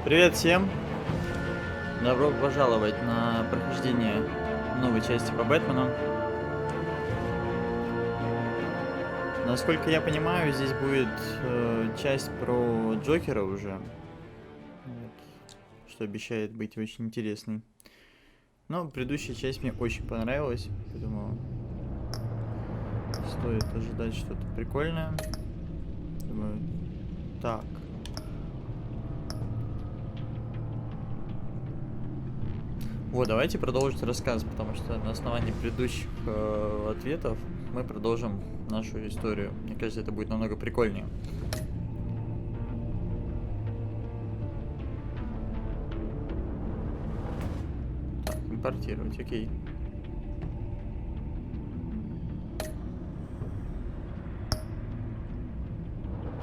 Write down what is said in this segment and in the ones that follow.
Привет всем! Добро пожаловать на прохождение новой части по Бэтмену. Насколько я понимаю, здесь будет часть про Джокера уже, вот, что обещает быть очень интересной. Но предыдущая часть мне очень понравилась, поэтому стоит ожидать что-то прикольное. Думаю, так. Вот, давайте продолжить рассказ, потому что на основании предыдущих ответов мы продолжим нашу историю. Мне кажется, это будет намного прикольнее. Так, импортировать, окей.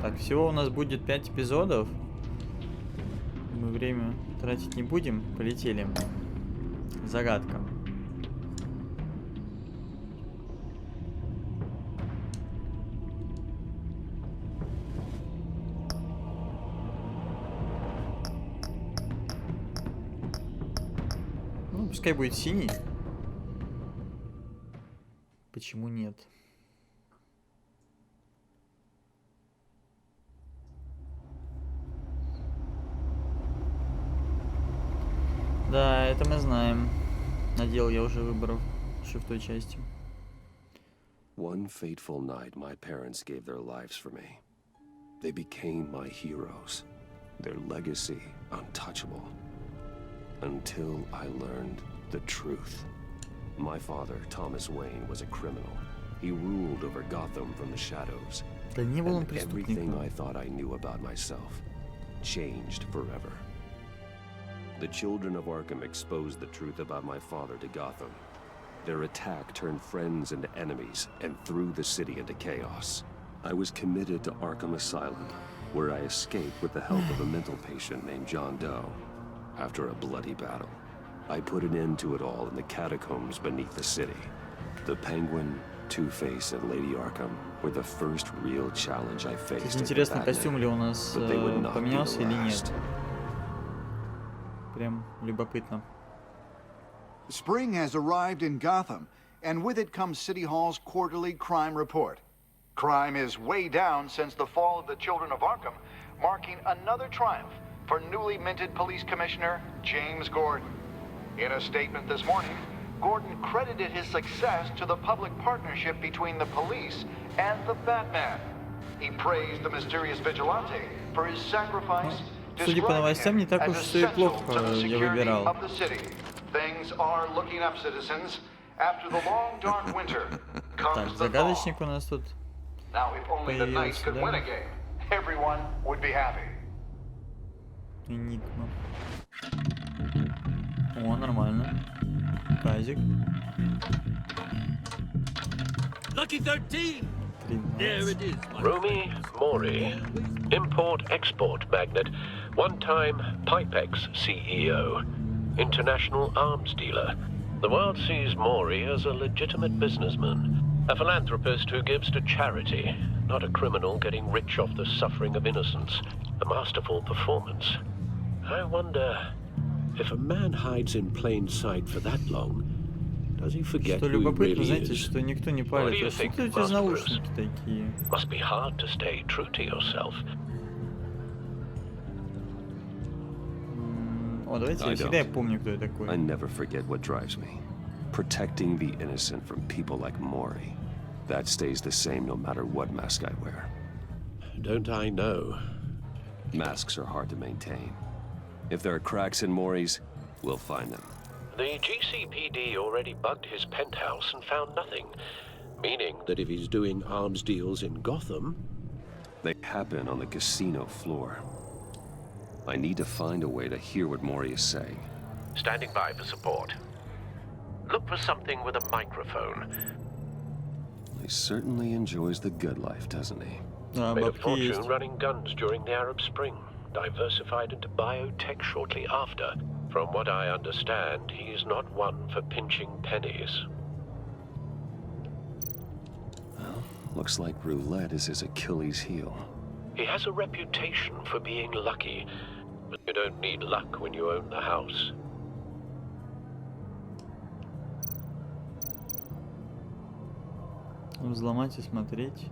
Так, всего у нас будет 5 эпизодов. Мы время тратить не будем, полетели. Загадка. Ну, пускай будет синий. Почему нет? Да, это мы знаем. Надел я уже выборов в шестой части. One fateful night, my parents gave their lives for me. They became my heroes. Their legacy untouchable. Until I learned the truth. My father, Thomas Wayne, was a criminal. He ruled over Gotham from the shadows. Да не был он And everything преступником. I thought I knew about myself changed forever. The children of Arkham exposed the truth about my father to Gotham. Their attack turned friends into enemies and threw the city into chaos. I was committed to Arkham Asylum, where I escaped with the help of a mental patient named John Doe. After a bloody battle, I put an end to it all in the catacombs beneath the city. The Penguin, Two-Face, and Lady Arkham were the first real challenge I faced. Интересно, костюм ли у нас поменялся или нет? Прям любопытно. Spring has arrived in Gotham, and with it comes City Hall's quarterly crime report. Crime is way down since the fall of the Children of Arkham, marking another triumph for newly minted police commissioner James Gordon. In a statement this morning, Gordon credited his success to the public partnership between the police and the Batman. He praised the mysterious vigilante for his sacrifice. Судя по новостям, не так уж все и плохо я выбирал. Так, загадочник у нас тут появился, да? Энигма. О, нормально. Казик. Lucky 13! 13. There it is. Romy Mori, import-export magnate, one-time Pipex CEO, international arms dealer. The world sees Mori as a legitimate businessman, a philanthropist who gives to charity, not a criminal getting rich off the suffering of innocence. A masterful performance. I wonder, if a man hides in plain sight for that long, does he forget Что who he любопытно, really знаете, is? что никто не What do палит. you А что think, это эти наушники такие? Must be hard to stay true to yourself. О, давайте, я всегда помню, кто я такой. I never forget what drives me. Protecting the innocent from people like Mori. That stays the same no matter what mask I wear. Don't I know? Masks are hard to maintain. If there are cracks in Mori's, we'll find them. The GCPD already bugged his penthouse and found nothing, meaning that if he's doing arms deals in Gotham... They happen on the casino floor. I need to find a way to hear what Mori is saying. Standing by for support. Look for something with a microphone. He certainly enjoys the good life, doesn't he? Да, Made a бабки fortune есть. running guns during the Arab Spring. Diversified into biotech shortly after. From what I understand, he's not one for pinching pennies. Well, looks like roulette is his Achilles heel. He has a reputation for being lucky. but you don't need luck when you own the house. Взломать и смотреть.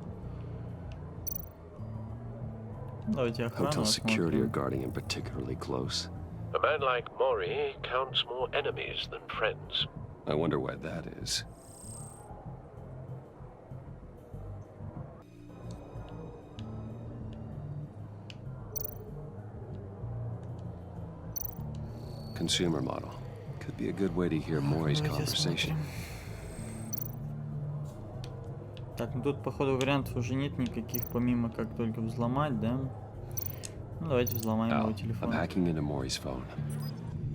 Давайте охрану Hotel security are осмотрим. guarding him particularly close. A man like Mori counts more enemies than friends. I wonder why that is. Consumer model. Could be a good way to hear Mori's Давайте conversation. осмотрим. Так, ну тут, походу, вариантов уже нет никаких, помимо как только взломать, да? Ну, давайте взломаем его Al, I'm телефон. hacking into Mori's phone.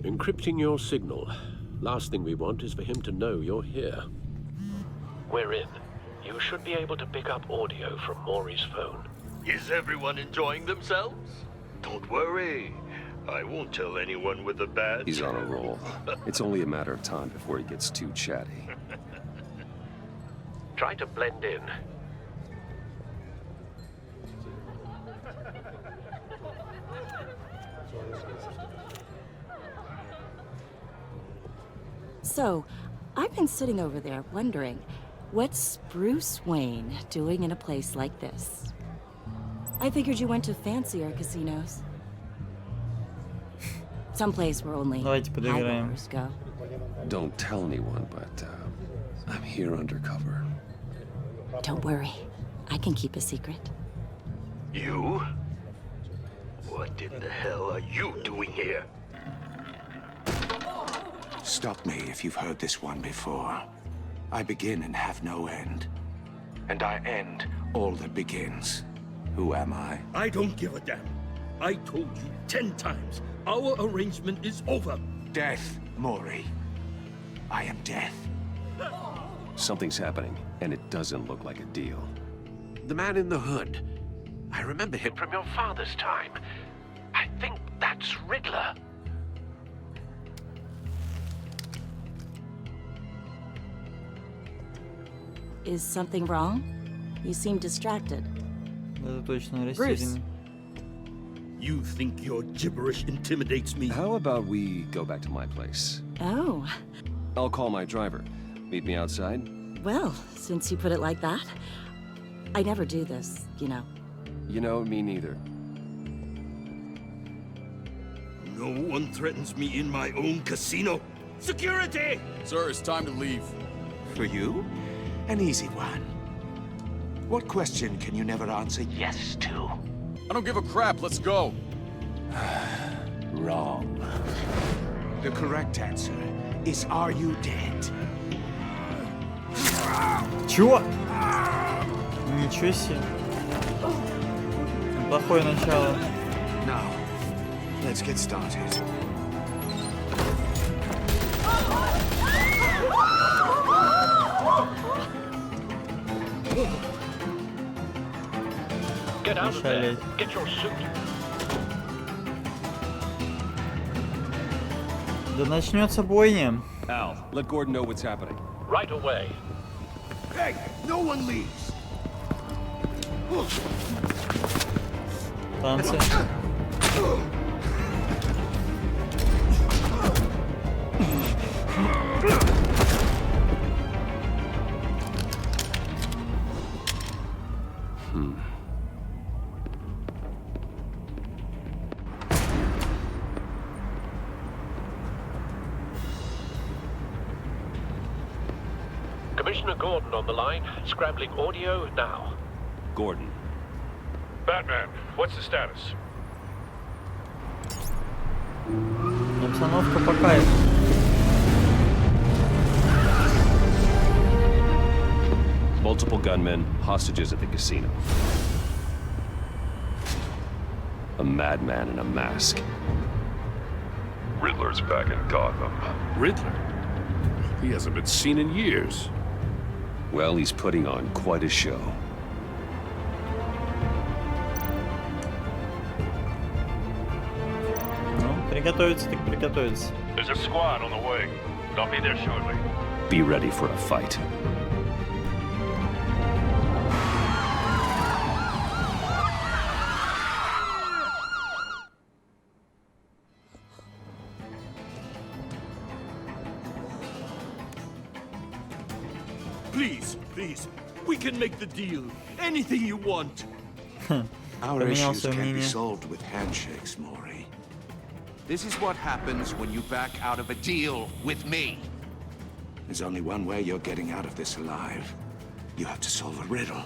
Encrypting your signal. Last thing we want is for him to know you're here. We're in. You should be able to pick up audio from Mori's phone. Is everyone enjoying themselves? Don't worry. I won't tell anyone with a badge. He's on a roll. It's only a matter of time before he gets too chatty. Try to blend in. So, I've been sitting over there wondering, what's Bruce Wayne doing in a place like this? I figured you went to fancier casinos. Someplace where only Давайте подыграем. high-rollers go. Don't tell anyone, but I'm here undercover. Don't worry, I can keep a secret. You? What in the hell are you doing here? Stop me if you've heard this one before. I begin and have no end. And I end all that begins. Who am I? I don't give a damn. I told you 10 times. Our arrangement is over. Death, Mori. I am death. Something's happening, and it doesn't look like a deal. The man in the hood. I remember him from your father's time. I think that's Riddler. Is something wrong? You seem distracted. Это точно Bruce. растерянный. You think your gibberish intimidates me? How about we go back to my place? Oh, I'll call my driver. Meet me outside? well, since you put it like that, I never do this, you know. You know, me neither. No one threatens me in my own casino. Security! Sir, it's time to leave. For you? An easy one. What question can you never answer yes to? I don't give a crap, let's go. Wrong. The correct answer is, are you dead? Чё? Ничего себе. Плохое начало. Now, let's get started. Get out of there. Шалеть. Get your suit. Да начнется бойня. Al, let Gordon know what's happening. Right away. Hey, no one leaves. Танцы. Commissioner Gordon on the line. Scrambling audio now. Gordon. Batman, what's the status? Обстановка по кайфу. Multiple gunmen, hostages at the casino. A madman in a mask. Riddler's back in Gotham. Riddler? He hasn't been seen in years. Well, he's putting on quite a show. Ну, приготовиться так приготовиться. There's a squad on the way. I'll be there shortly. Be ready for a fight. please, please. We can make the deal. Anything you want. Our issues Поменялся can't be мнение. solved with handshakes, Maury. This is what happens when you back out of a deal with me. There's only one way you're getting out of this alive. You have to solve a riddle.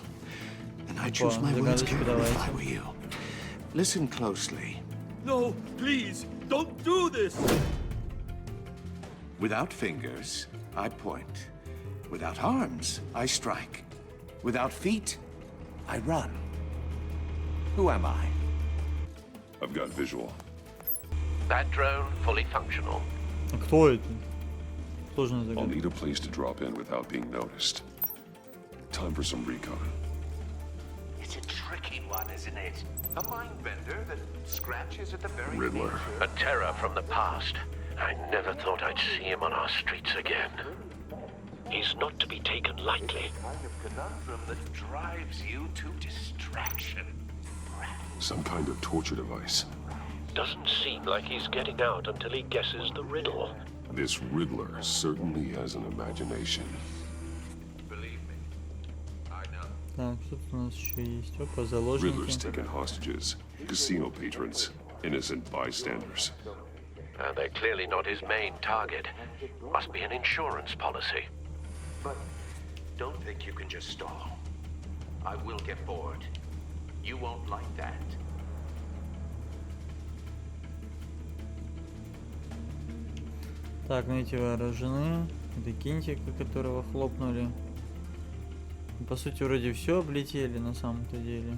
And I choose my words загадочку carefully if давайте. I were you. Listen closely. No, please, don't do this. Without fingers, I point. Without arms, I strike. Without feet, I run. Who am I? I've got visual. That drone fully functional. А кто это? Сложная I'll загадка. need a place to drop in without being noticed. Time for some recon. It's a tricky one, isn't it? A mind bender that scratches at the very Riddler. nature. A terror from the past. I never thought I'd see him on our streets again. He's not to be taken lightly. Kind of conundrum that drives you to distraction. Some kind of torture device. Doesn't seem like he's getting out until he guesses the riddle. This Riddler certainly has an imagination. Believe me, I know. Так, что тут у нас еще есть? Опа, Riddler's заложники. taken hostages, casino patrons, innocent bystanders. They're clearly not his main target. Must be an insurance policy. But don't think you can just stall. I will get bored. You won't like that. Так, ну эти вооружены. Это кинтика, которого хлопнули. По сути, вроде все облетели на самом-то деле.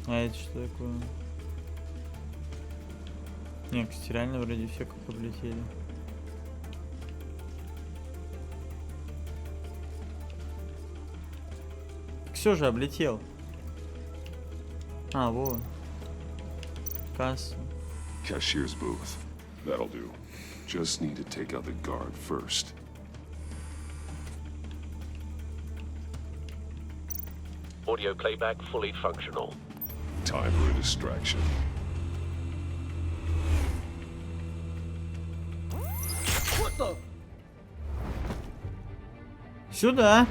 А это что такое? Не, кстати, реально вроде все как облетели. Все же облетел. А, вот. Касса. Cashier's booth. That'll do. Just need to take out the guard first. Audio playback fully functional. Time for a distraction. What the? Сюда.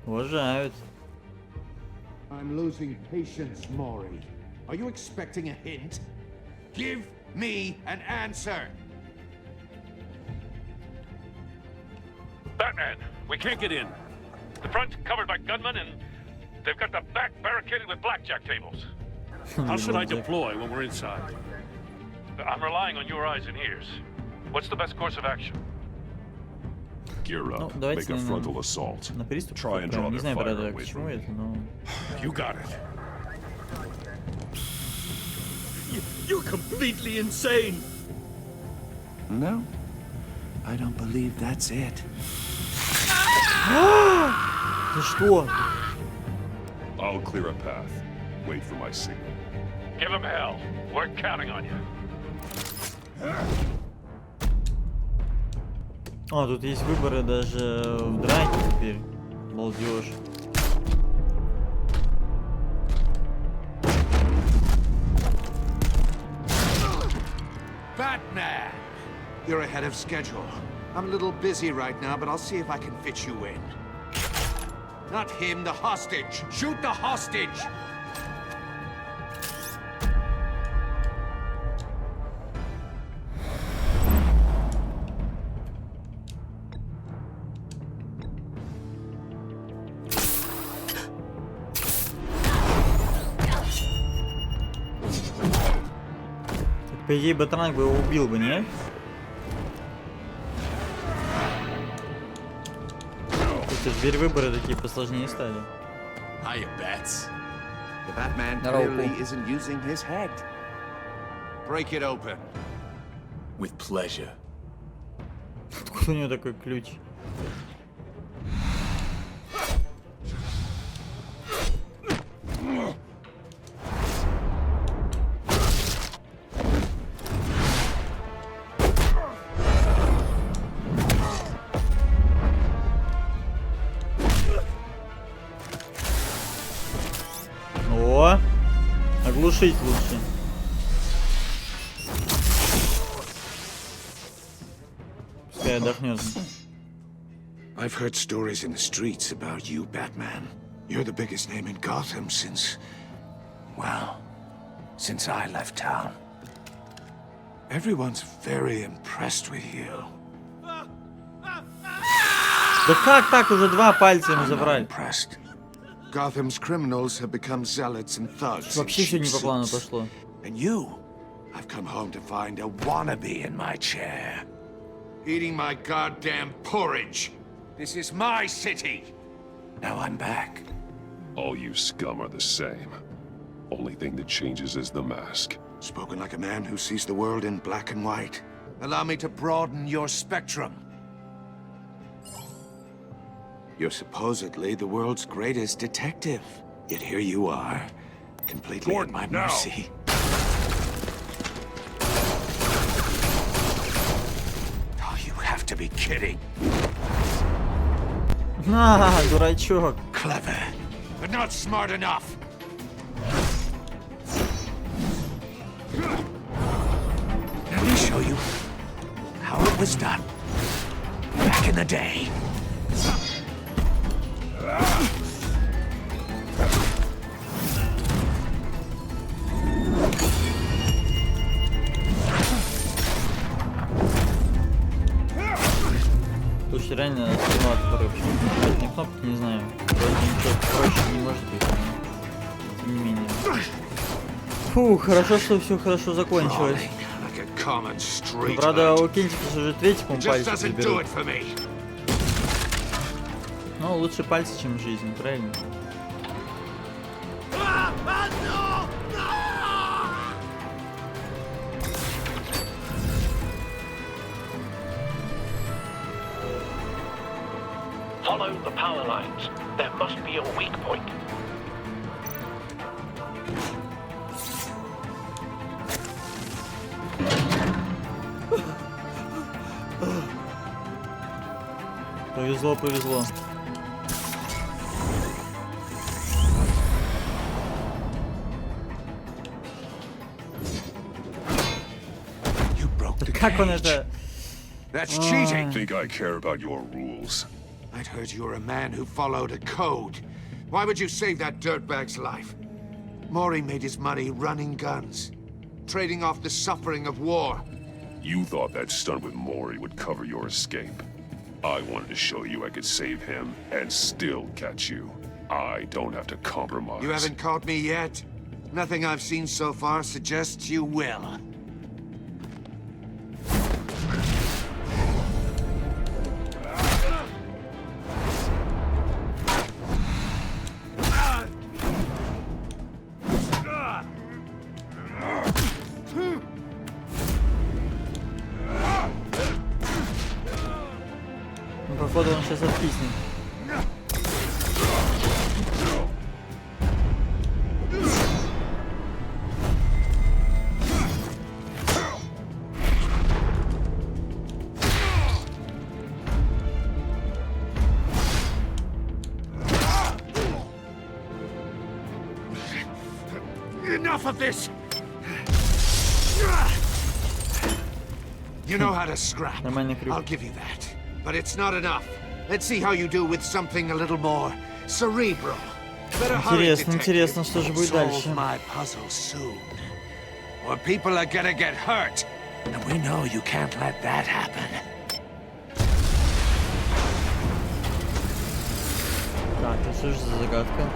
Уважают. I'm losing patience, Maury. Are you expecting a hint? Give me an answer. Batman! We can't get in. The front's covered by gunmen and they've got the back barricaded with blackjack tables. How should I deploy when we're inside? I'm relying on your eyes and ears. What's the best course of action? Gear Ну, up. давайте, Make a наверное, frontal assault. на приступ. Try and Прям draw не their знаю, fire правда, away к чему from me. это, но... You got it. You're completely insane. No, I don't believe that's it. Ты что? I'll clear a path. Wait for my signal. Give him hell. We're counting on you. А, тут есть выборы даже в драке теперь. Балдеж. Batman! You're ahead of schedule. I'm a little busy right now, but I'll see if I can fit you in. Not him, the hostage! Shoot the hostage! По идее, Батранг бы его убил бы, не? Теперь выборы такие посложнее стали. Hiya, Bats. The Batman Здорово, clearly Пол. isn't using his head. Break it open. With pleasure. Откуда у него такой ключ? Оглушить лучше. Пускай отдохнет. I've heard stories in the streets about you, Batman. You're the biggest name in Gotham since... well, since I left town. Everyone's very impressed with you. Да как так? Уже 2 пальца ему забрали. Gotham's criminals have become zealots and thugs. Вообще все не по плану пошло. And you, I've come home to find a wannabe in my chair. Eating my goddamn porridge. This is my city. Now I'm back. All you scum are the same. Only thing that changes is the mask. Spoken like a man who sees the world in black and white. Allow me to broaden your spectrum. You're supposedly the world's greatest detective. Yet here you are, completely at my mercy. Oh, you have to be kidding. На, дурачок. Clever, but not smart enough. Let me show you how it was done back in the day. Слушай, реально сложновато, короче. На кнопки не знаю. Вроде ничего проще не может быть. Тем не менее. Фу, хорошо, что все хорошо закончилось. Ну, правда, у Кентика уже 3-й, по-моему, пальцы заберут. Ну, лучше пальцы, чем жизнь, правильно? Follow the power lines. There must be a weak point. Повезло, повезло. Как он это? That's cheating. Think I care about your rules? I'd heard you were a man who followed a code. Why would you save that dirtbag's life? Maury made his money running guns, trading off the suffering of war. You thought that stunt with Maury would cover your escape. I wanted to show you I could save him and still catch you. I don't have to compromise. You haven't caught me yet. Nothing I've seen so far suggests you will. Походу он сейчас откиснет. Enough of this! You know how to scrap. I'll give you that. But it's not enough. Let's see how you do with something a little more cerebral. Интересно, интересно, что же будет дальше. My puzzle soon. Or people are gonna get hurt. And we know you can't let that happen. Так, это что же за загадка?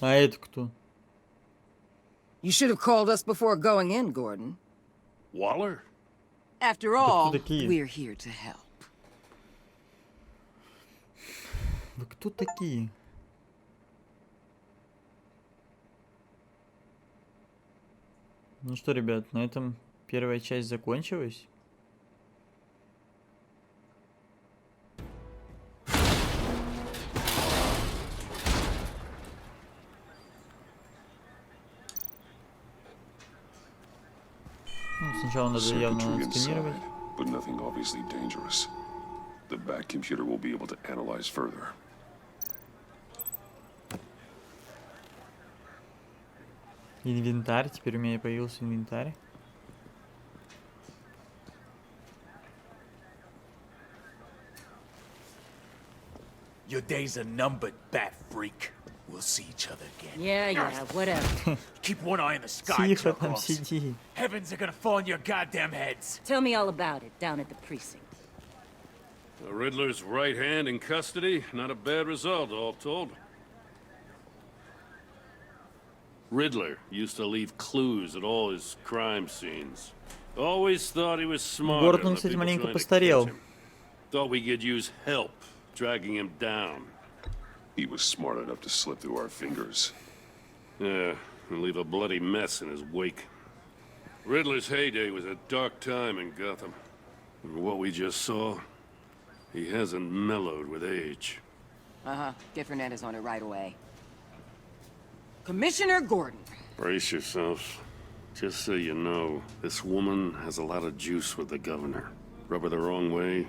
А это кто? You should have called us before going in, Gordon. Waller? After all, кто такие? we're here to help. Вы кто такие? Ну что, ребят, на этом первая часть закончилась. Ну, сначала надо явно Circuitry сканировать. inside, but nothing obviously dangerous. The back computer will be able to analyze further. Инвентарь, теперь у меня появился инвентарь. Your days are numbered, bat freak. We'll see each other again. Yeah, whatever. Keep one eye in the sky, Тихо там Chuckles. сиди. Heavens are gonna fall on your goddamn heads. Tell me all about it down at the precinct. The Riddler's right hand in custody. Not a bad result, all told. Riddler used to leave clues at all his crime scenes. Always thought he was smarter Гордон, than the кстати, people маленько trying to постарел. catch him. Thought we could use help dragging him down. He was smart enough to slip through our fingers. Yeah, and leave a bloody mess in his wake. Riddler's heyday was a dark time in Gotham. And what we just saw, he hasn't mellowed with age. Uh-huh. Get Fernandez on it right away. Commissioner Gordon. Brace yourselves. Just so you know, this woman has a lot of juice with the governor. Rub her the wrong way,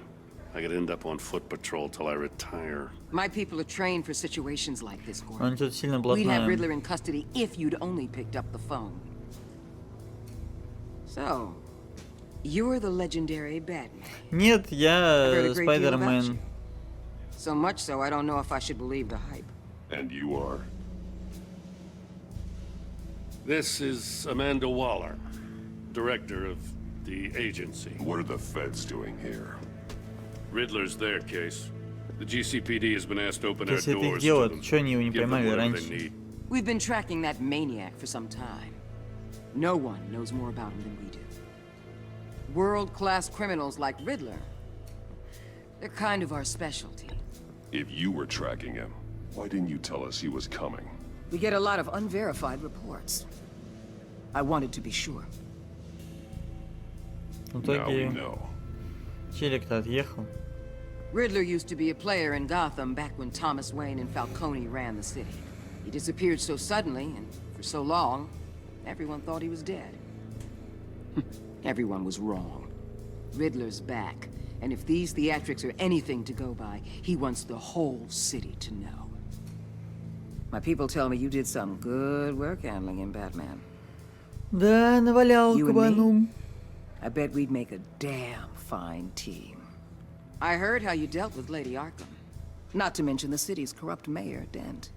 I could end up on foot patrol till I retire. My people are trained for situations like this, Gordon. Он тут сильно We'd have блатная. Riddler in custody if you'd only picked up the phone. So, you're the legendary Batman. Нет, I've я heard a great deal about Спайдермен. you. So much so, I don't know if I should believe the hype. And you are? This is Amanda Waller, director of the agency. What are the feds doing here? Riddler's their case. The GCPD has been asked to open their Если это их doors дело, to them. чё они его не Give them поймали whatever раньше? they need. We've been tracking that maniac for some time. No one knows more about him than we do. World-class criminals like Riddler. They're kind of our specialty. If you were tracking him, why didn't you tell us he was coming? We get a lot of unverified reports. I wanted to be sure. В Now we итоге know. челик-то отъехал. Riddler used to be a player in Gotham back when Thomas Wayne and Falcone ran the city. He disappeared so suddenly and for so long, everyone thought he was dead. Everyone was wrong. Riddler's back, and if these theatrics are anything to go by, he wants the whole city to know. My people tell me you did some good work handling him, Batman. Да, навалял You and кабану. I bet we'd make a damn fine team. I heard how you dealt with Lady Arkham. Not to mention the city's corrupt mayor, Dent.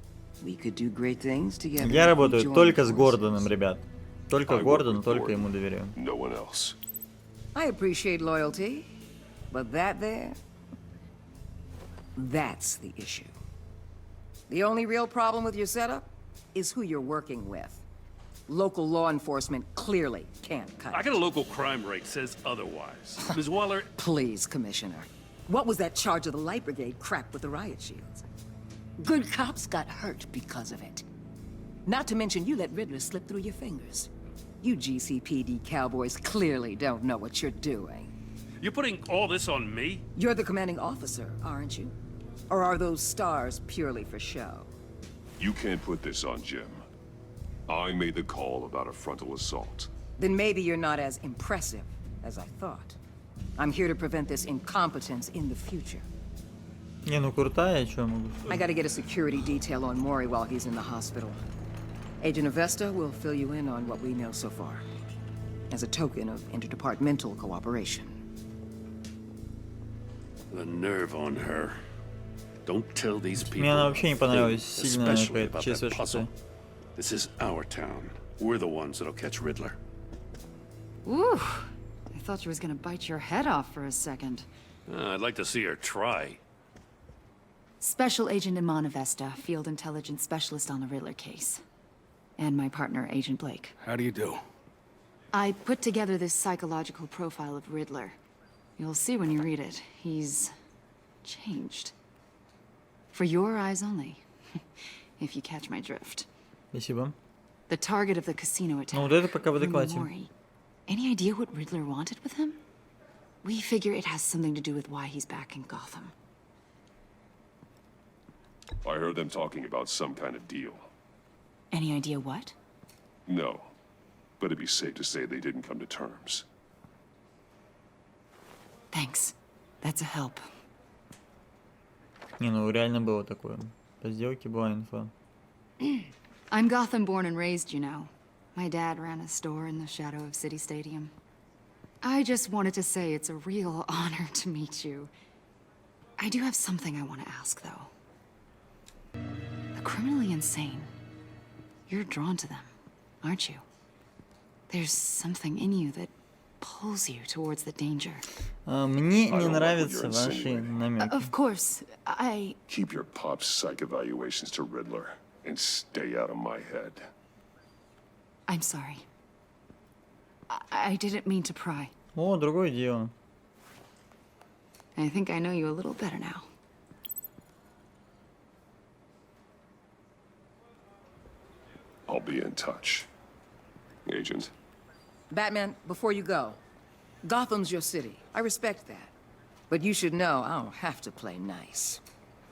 We could do great things together. Я if we работаю joined только с forces. Гордоном, ребят. Только I work Гордон, with только Gordon. ему доверяю. No one else. I appreciate loyalty, but that there, that's the issue. The only real problem with your setup is who you're working with. Local law enforcement clearly can't cut I it. got a local crime rate says otherwise. Ms. Waller, Please, Commissioner. What was that charge of the Light Brigade crap with the riot shields? Good cops got hurt because of it. Not to mention you let Riddler slip through your fingers. You GCPD cowboys clearly don't know what you're doing. you're putting all this on me? You're the commanding officer, aren't you? Or are those stars purely for show? You can't put this on Jim. I made the call about a frontal assault. Then maybe you're not as impressive as I thought. I'm here to prevent this incompetence in the future. Не, ну крутая, что я могу I сказать? gotta get a security detail on Maury while he's in the hospital. Agent Avesta will fill you in on what we know so far, as a token of interdepartmental cooperation. The nerve on her. Don't tell these people. Мне она вообще не a понравилась thing, сильно especially какая-то about честная that puzzle. что-то. This is our town. We're the ones that'll catch Riddler. Ooh, I thought you was gonna bite your head off for a second. I'd like to see her try. Special Agent Iman Avesta, Field Intelligence Specialist on the Riddler case. And my partner, Agent Blake. How do you do? I put together this psychological profile of Riddler. You'll see when you read it. He's changed. For your eyes only, if you catch my drift. Спасибо. The target of the casino attack. Ну вот это пока в адеквате. Any idea what Riddler wanted with him? We figure it has something to do with why he's back in Gotham. I heard them talking about some kind of deal. Any idea what? No, but it'd be safe to say they didn't come to terms. Thanks. That's a help. Не, ну реально было такое. По сделке была инфа. I'm Gotham born and raised, you know. My dad ran a store in the shadow of City Stadium. I just wanted to say it's a real honor to meet you. I do have something I want to ask, though. The criminally insane. You're drawn to them, aren't you? There's something in you that pulls you towards the danger. Мне не нравятся ваши намеки. Of course, I... Keep your pop's psych evaluations to Riddler and stay out of my head. I'm sorry. I didn't mean to pry. О, другое дело. I think I know you a little better now. I'll be in touch. Agent. Batman, before you go, Gotham's your city. I respect that. But you should know I don't have to play nice.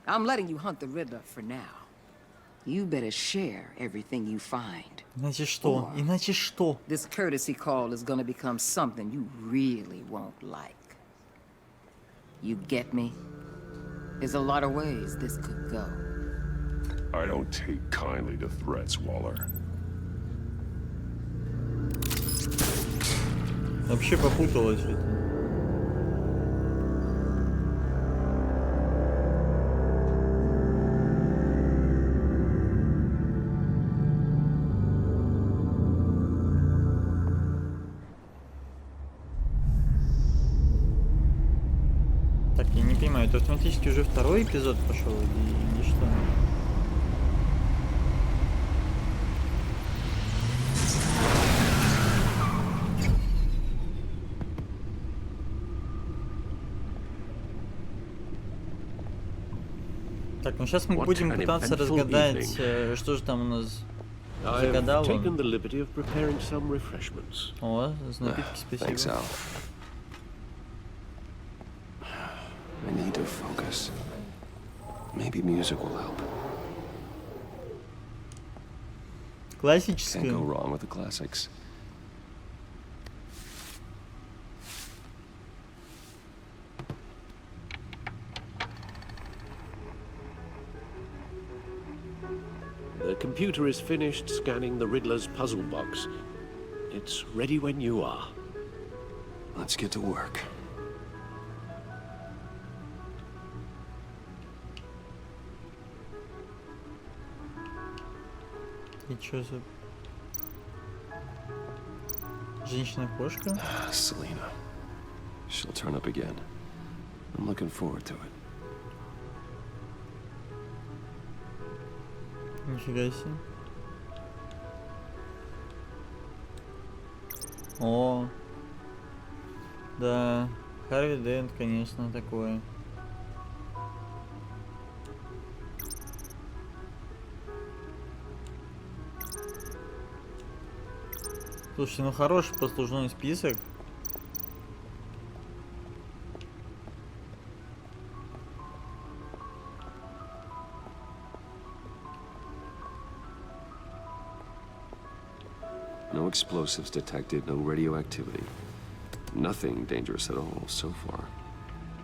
I'm letting you hunt the Riddler for now. You better share everything you find. Иначе что? Иначе что? This courtesy call is gonna become something you really won't like. You get me? There's a lot of ways this could go. I don't take kindly to threats, Waller. Вообще попуталось это. Так, я не понимаю, это автоматически уже второй эпизод пошел или что? Так, ну сейчас мы будем пытаться разгадать, что же там у нас загадал он. О, за напитки спасибо. I need to focus. Maybe music will help. Классическая. Can't go wrong with the classics. The computer is finished scanning the Riddler's puzzle box. It's ready when you are. Let's get to work. И чё за... Женщина-кошка? Selena. She'll turn up again. I'm looking forward to it. Нифига себе. О, да, Харви Дент, конечно, такое. Слушай, ну хороший послужной список. No explosives detected, no radioactivity. Nothing dangerous at all so far.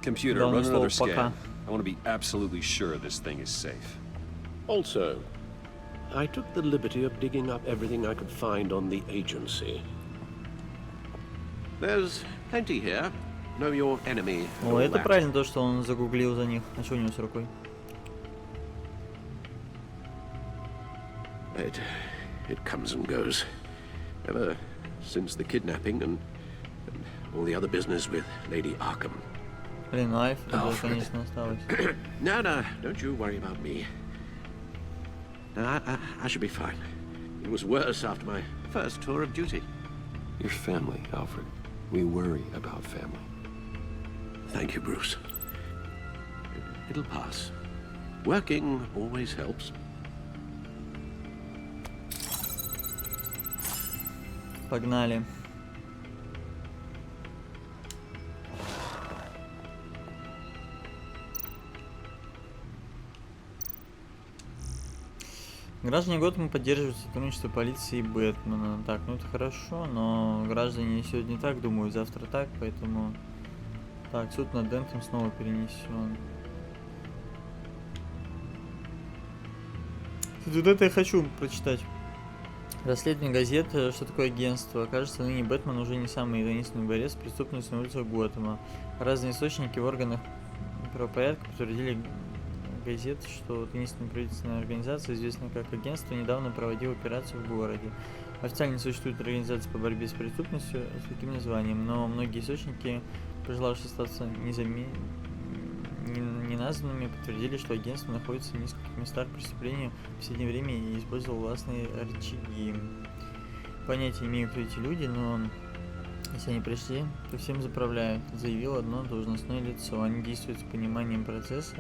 Computer, run another scan. I want to be absolutely sure this thing is safe. Also, I took the liberty of digging up everything I could find on the agency. There's plenty here. Know your enemy. О, это правильно то, что он загуглил за них. А что у него с рукой? It comes and goes. Ever since the kidnapping and all the other business with Lady Arkham. Блин, лайф, это, конечно, осталось. No, don't you worry about me. No, I should be fine. It was worse after my first tour of duty. Your family, Alfred. We worry about family. Thank you, Bruce. It'll pass. Working always helps. Погнали. Граждане Готэма поддерживают сотрудничество полиции и Бэтмена. Так, ну это хорошо, но граждане сегодня так думают, завтра так, поэтому... Так, суд над Дентом снова перенесен. Вот это я хочу прочитать. Расследование газет «Что такое агентство?» Кажется, ныне Бэтмен уже не самый единственный борец с преступностью на улицах Готэма. Разные источники в органах правопорядка подтвердили газет, что единственная правительственная организация, известная как агентство, недавно проводила операцию в городе. Официально не существует организация по борьбе с преступностью с таким названием, но многие источники, пожелавшие остаться неназванными, подтвердили, что агентство находится в нескольких местах преступления в последнее время и использовало властные рычаги. Понятия не имею, кто эти люди, но если они пришли, то всем заправляют, заявило одно должностное лицо. Они действуют с пониманием процесса,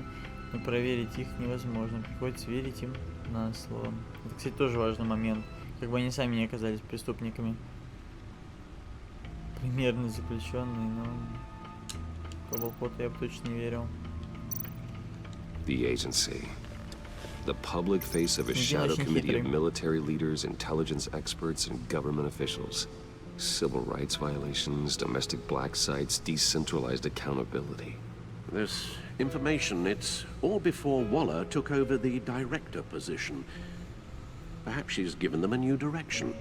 но проверить их невозможно, приходится верить им на слово. Это, кстати, тоже важный момент, как бы они сами не оказались преступниками. Примерно заключенные, но я бы точно не верил. The agency. The public face of a shadow committee of military leaders, intelligence experts, and government officials. Civil rights violations, domestic black sites, decentralized accountability. This information, it's all before Waller took over the director position. Perhaps she's given them a new direction.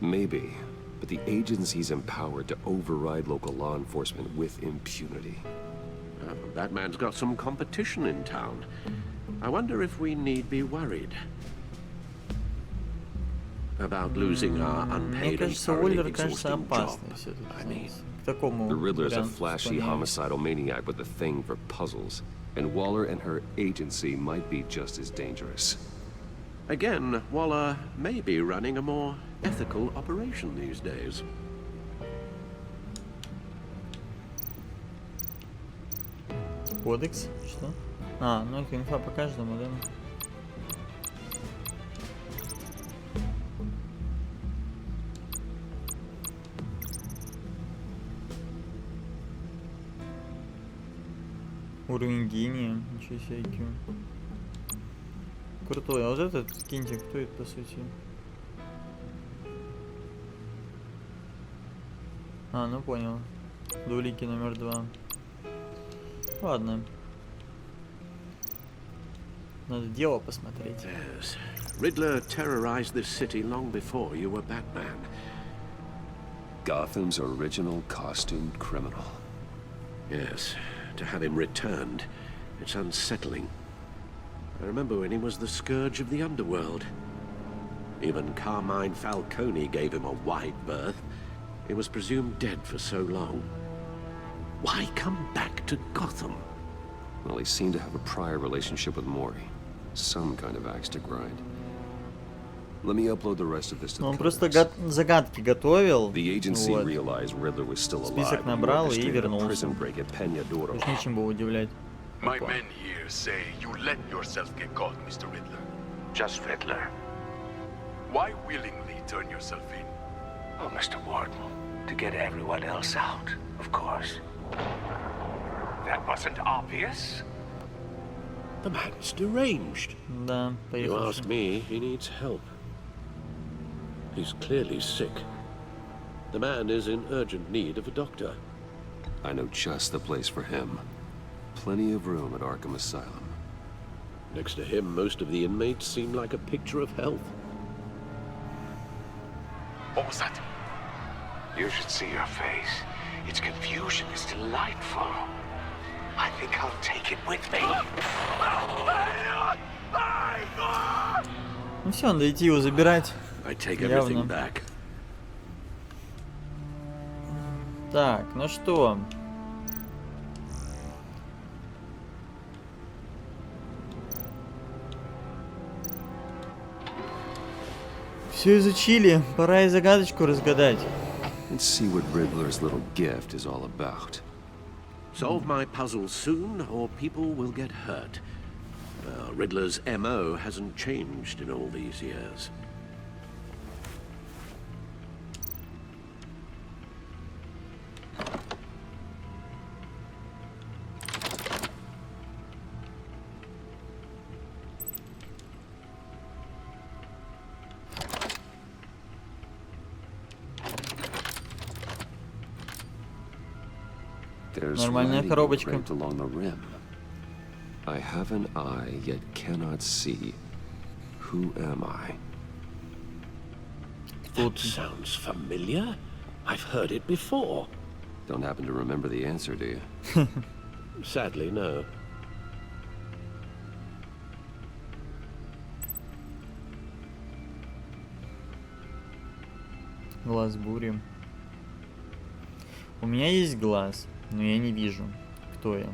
Maybe, but the agency's empowered to override local law enforcement with impunity. Batman's got some competition in town. I wonder if we need be worried about losing our unpaid and thoroughly exhausting job. I mean, the Riddler's a flashy homicidal maniac with a thing for puzzles, and Waller and her agency might be just as dangerous. Again, Waller may be running a more ethical operation these days. Кодекс? Что? А, ну это инфа по каждому, да? Уровень гения, ничего себе IQ. Крутой, а вот этот кинтик, кто это по сути? А, ну понял. Двуликий номер 2. Ладно. Надо дело посмотреть. Yes. Riddler terrorized this city long before you were Batman. Gotham's original costumed criminal. Yes. To have him returned, it's unsettling. I remember when he was the scourge of the underworld. Even Carmine Falcone gave him a wide berth. He was presumed dead for so long. Why come back to Gotham? Well, he seemed to have a prior relationship with Mori. Some kind of axe to grind. Let me upload the rest of this to the Он просто загадки готовил. The agency realized Riddler was still alive. Список набрал и вернулся. There's нечем было удивлять. My men here say you let yourself get caught, Mr. Riddler. Just Riddler. Why willingly turn yourself in? Oh, Mr. Warden, to get everyone else out, of course. That wasn't obvious. The man is deranged. Да, You ask me, he needs help. He's clearly sick. The man is in urgent need of a doctor. I know just the place for him. Plenty of room at Arkham Asylum. Next to him, most of the inmates seem like a picture of health. What was that? You should see your face. Its confusion is delightful. I think I'll take it with me. Ну все, надо идти его забирать. Явно. Так, ну что? Все изучили, пора и загадочку разгадать. Let's see what Riddler's little gift is all about. Solve my puzzle soon, or people will get hurt. Riddler's MO hasn't changed in all these years. Нормальная коробочка. Along the rim. I have an eye, yet cannot see. Who am I? That sounds familiar. I've heard it before. Don't happen to remember the answer, do you? Sadly, no. Глаз бури. У меня есть глаз, но я не вижу, кто я.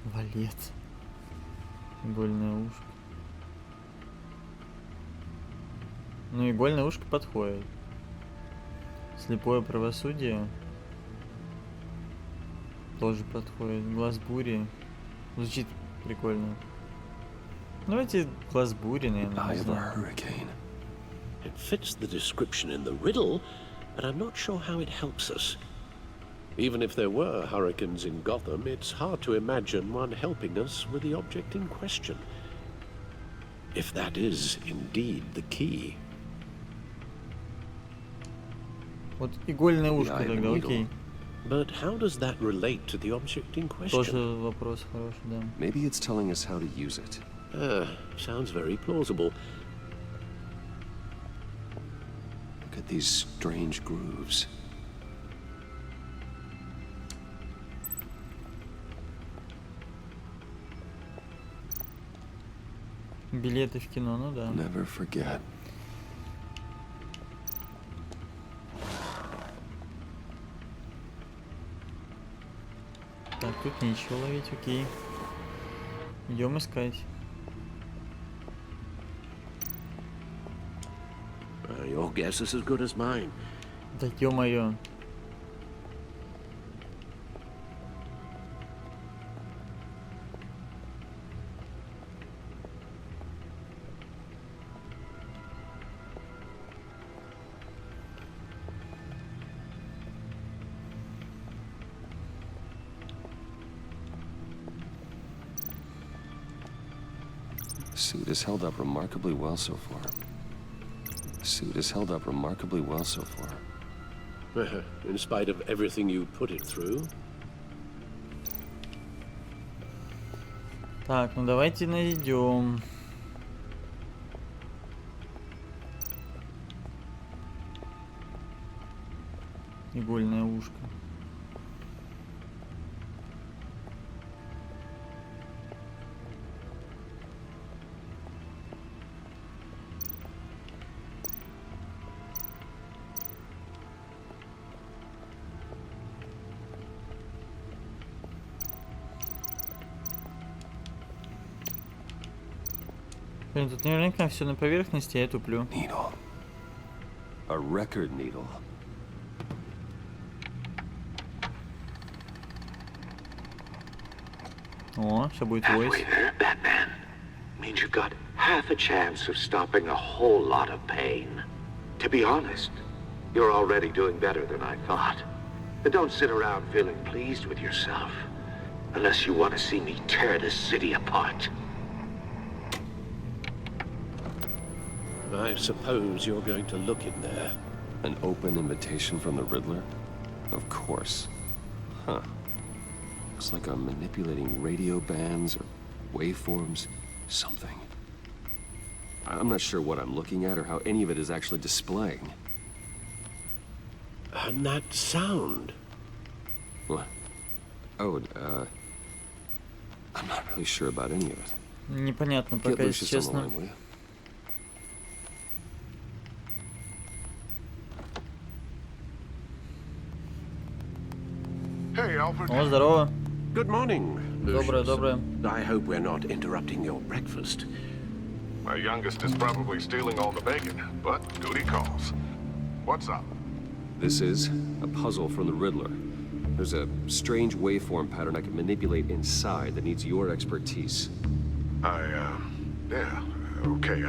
Валет. Игольное ушко. Ну, игольное ушко подходит. Слепое правосудие тоже подходит. Глаз бури. Звучит прикольно. Давайте глаз бури, наверное. It fits the description in the riddle, but I'm not sure how it helps us. Even if there were hurricanes in Gotham, it's hard to imagine one helping us with the object in question. If that is indeed the key. Вот игольное ушко тогда, окей. But how does that relate to the object in question? Тоже вопрос хороший, да. Maybe it's telling us how to use it. Sounds very plausible. Look at these strange grooves. Билеты в кино, ну да. Never forget. Так, тут нечего ловить, окей. Идем искать. Your guess is as good as mine. Да ё-моё. Suit has held up remarkably well so far. Suit has held up remarkably well so far. In spite of everything you put it through. Так, ну давайте найдем. Игольное ушко. Блин, тут наверняка все на поверхности, а я туплю. Needle. A record needle. О, сейчас будет войс. Halfway there, Batman. Means you've got half a chance of stopping a whole lot of pain. To be honest, you're already doing better than I thought. But don't sit around feeling pleased with yourself. Unless you want to see me tear this city apart. I suppose you're going to look in there. An open invitation from the Riddler? Of course. Huh. Looks like I'm manipulating radio bands or waveforms. Something. I'm not sure what I'm looking at or how any of it is actually displaying. And that sound. What? Oh, I'm not really sure about any of it. Непонятно Get пока, если Lucius on the честно. line, will you? Hey, Alfred. О, здорово. Good morning, Доброе, доброе. I hope we're not interrupting your breakfast. My youngest is probably stealing all the bacon, but duty calls. What's up? This is a puzzle from the Riddler. There's a strange waveform pattern I can manipulate inside that needs your expertise. Yeah, okay.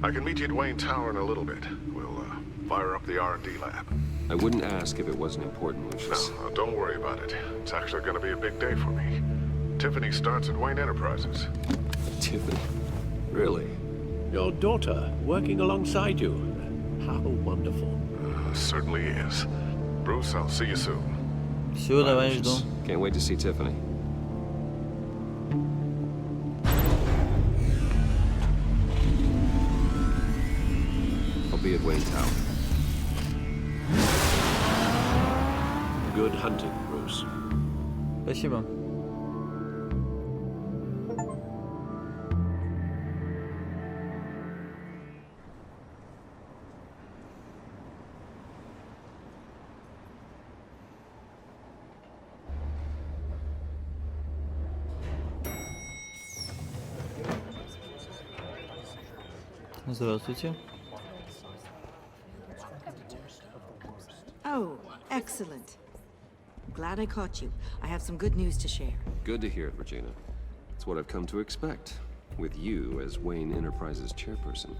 I can meet you at Wayne Tower in a little bit. We'll, fire up the R&D lab. I wouldn't ask if it wasn't important, Lucius. No, don't worry about it. It's actually gonna be a big day for me. Tiffany starts at Wayne Enterprises. Tiffany? Really? Your daughter working alongside you. How wonderful. Certainly is. Bruce, I'll see you soon. Все, давай жду. Can't wait to see Tiffany. I'll be at Wayne Tower. Good hunting, Bruce. Спасибо. Здравствуйте. Oh, excellent. Glad I caught you. I have some good news to share. Good to hear it, Regina. It's what I've come to expect, with you as Wayne Enterprises chairperson.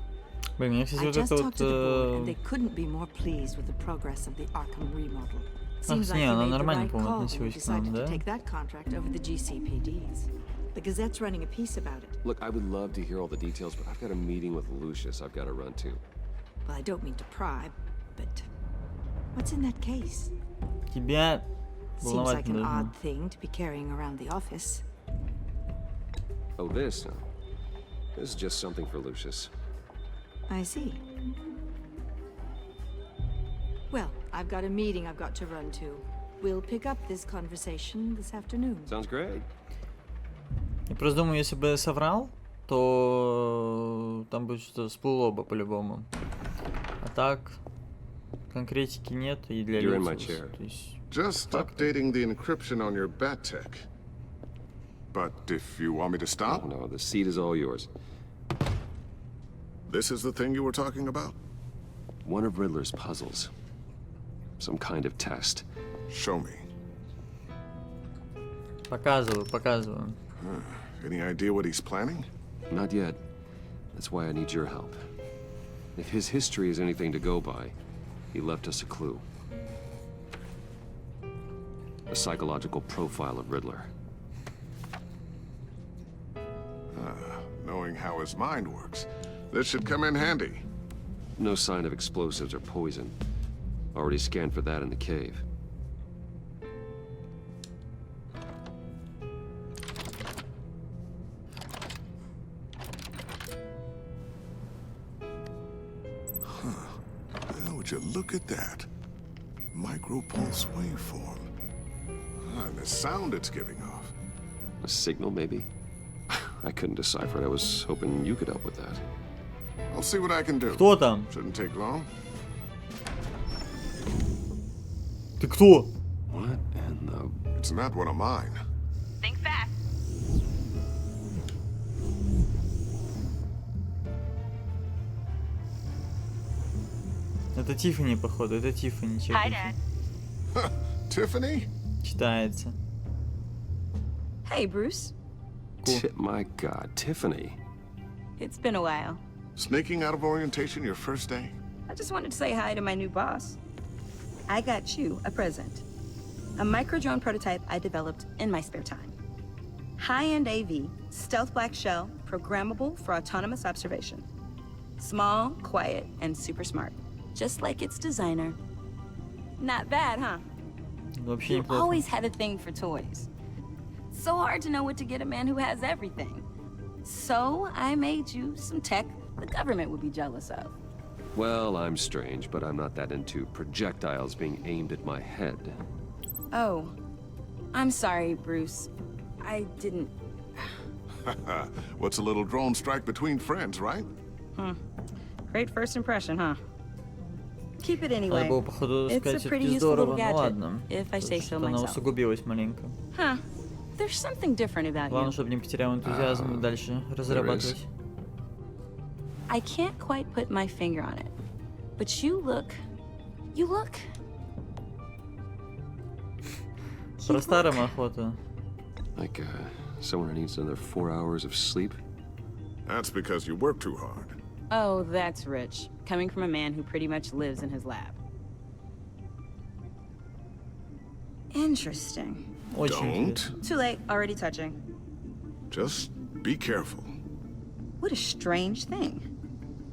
Блин, мне, кстати, I вот just это talked to the board, and they couldn't be more pleased with the progress of the Arkham remodel. Seems like не, they она made the нормально, right по-моему, call when they относилась к нам, decided to да? take that contract over the GCPD's. The Gazette's running a piece about it. Look, I would love to hear all the details, but I've got a meeting with Lucius I've got to run to. Well, I don't mean to pry, but what's in that case? Тебя Seems волновать like не an должно. odd thing to be carrying around the office. Oh, this? No. This is just something for Lucius. I see. Well, I've got a meeting I've got to run to. We'll pick up this conversation this afternoon. Sounds great. Я просто думаю, если бы я соврал, то там бы что-то всплыло бы по-любому. А так, конкретики нет и для You're in my лиц. chair. То есть, Just updating the encryption on your bat tech. But if you want me to stop, Oh, no, the seat is all yours. this is the thing you were talking about? One of Riddler's puzzles. Some kind of test. Show me. показываю. Any idea what he's planning? Not yet. That's why I need your help. If his history is anything to go by, he left us a clue. A psychological profile of Riddler. Knowing how his mind works, this should come in handy. No sign of explosives or poison. Already scanned for that in the cave. Well, would you look at that? Micropulse waveform. And the sound it's giving off. A signal, maybe? I couldn't decipher it. I was hoping you could help with that. I'll see what I can do. Кто там? Shouldn't take long. Ты кто? What in the... It's not one of mine. Think fast. Это Тиффани, походу. Это Тиффани. Hi, Dad. Tiffany? Читается. Hey, Bruce. My God, Tiffany. It's been a while. Sneaking out of orientation your first day? I just wanted to say hi to my new boss. I got you a present. A micro-drone prototype I developed in my spare time. High-end AV, stealth black shell, programmable for autonomous observation. Small, quiet, and super smart. Just like its designer. Not bad, huh? Вообще You неплохо. always had a thing for toys. So hard to know what to get a man who has everything. So I made you some tech the government would be jealous of. Well, I'm strange, but I'm not that into projectiles being aimed at my head. Oh, I'm sorry, Bruce. I didn't... What's a little drone strike between friends, right? Great first impression, huh? Keep it anyway. Надо было, походу, It's сказать, a pretty все-таки useful little здорово. Ну gadget, ладно. if I say so Что-то она myself. усугубилась маленько. Huh. There's something different about Главное, you. чтобы не потерял энтузиазм дальше разрабатывать. I can't quite put my finger on it, but you look. Про старым охоту. Like, someone who needs another 4 hours of sleep? That's because you work too hard. Oh, that's rich. Coming from a man who pretty much lives in his lab. Interesting. Don't. Too late. Already touching. Just be careful. What a strange thing.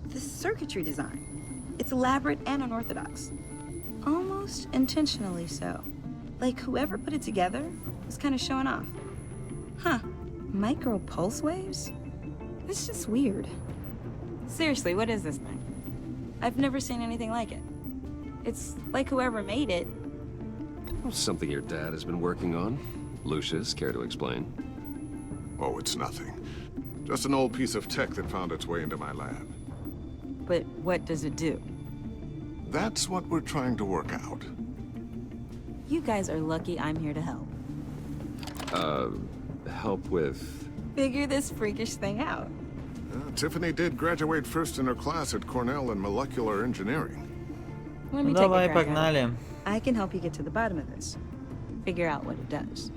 The circuitry design. It's elaborate and unorthodox. Almost intentionally so. Like whoever put it together was kind of showing off. Huh. Micro pulse waves? It's just weird. Seriously, what is this thing? I've never seen anything like it. It's like whoever made it. Something your dad has been working on. Lucius, care to explain? Oh, it's nothing. Just an old piece of tech that found its way into my lab. But what does it do? That's what we're trying to work out. You guys are lucky I'm here to help. Help with... Figure this freakish thing out. Tiffany did graduate first in her class at Cornell in molecular engineering. Let me take a Давай, crack at it. погнали. I can help you get to the bottom of this. Figure out what it does.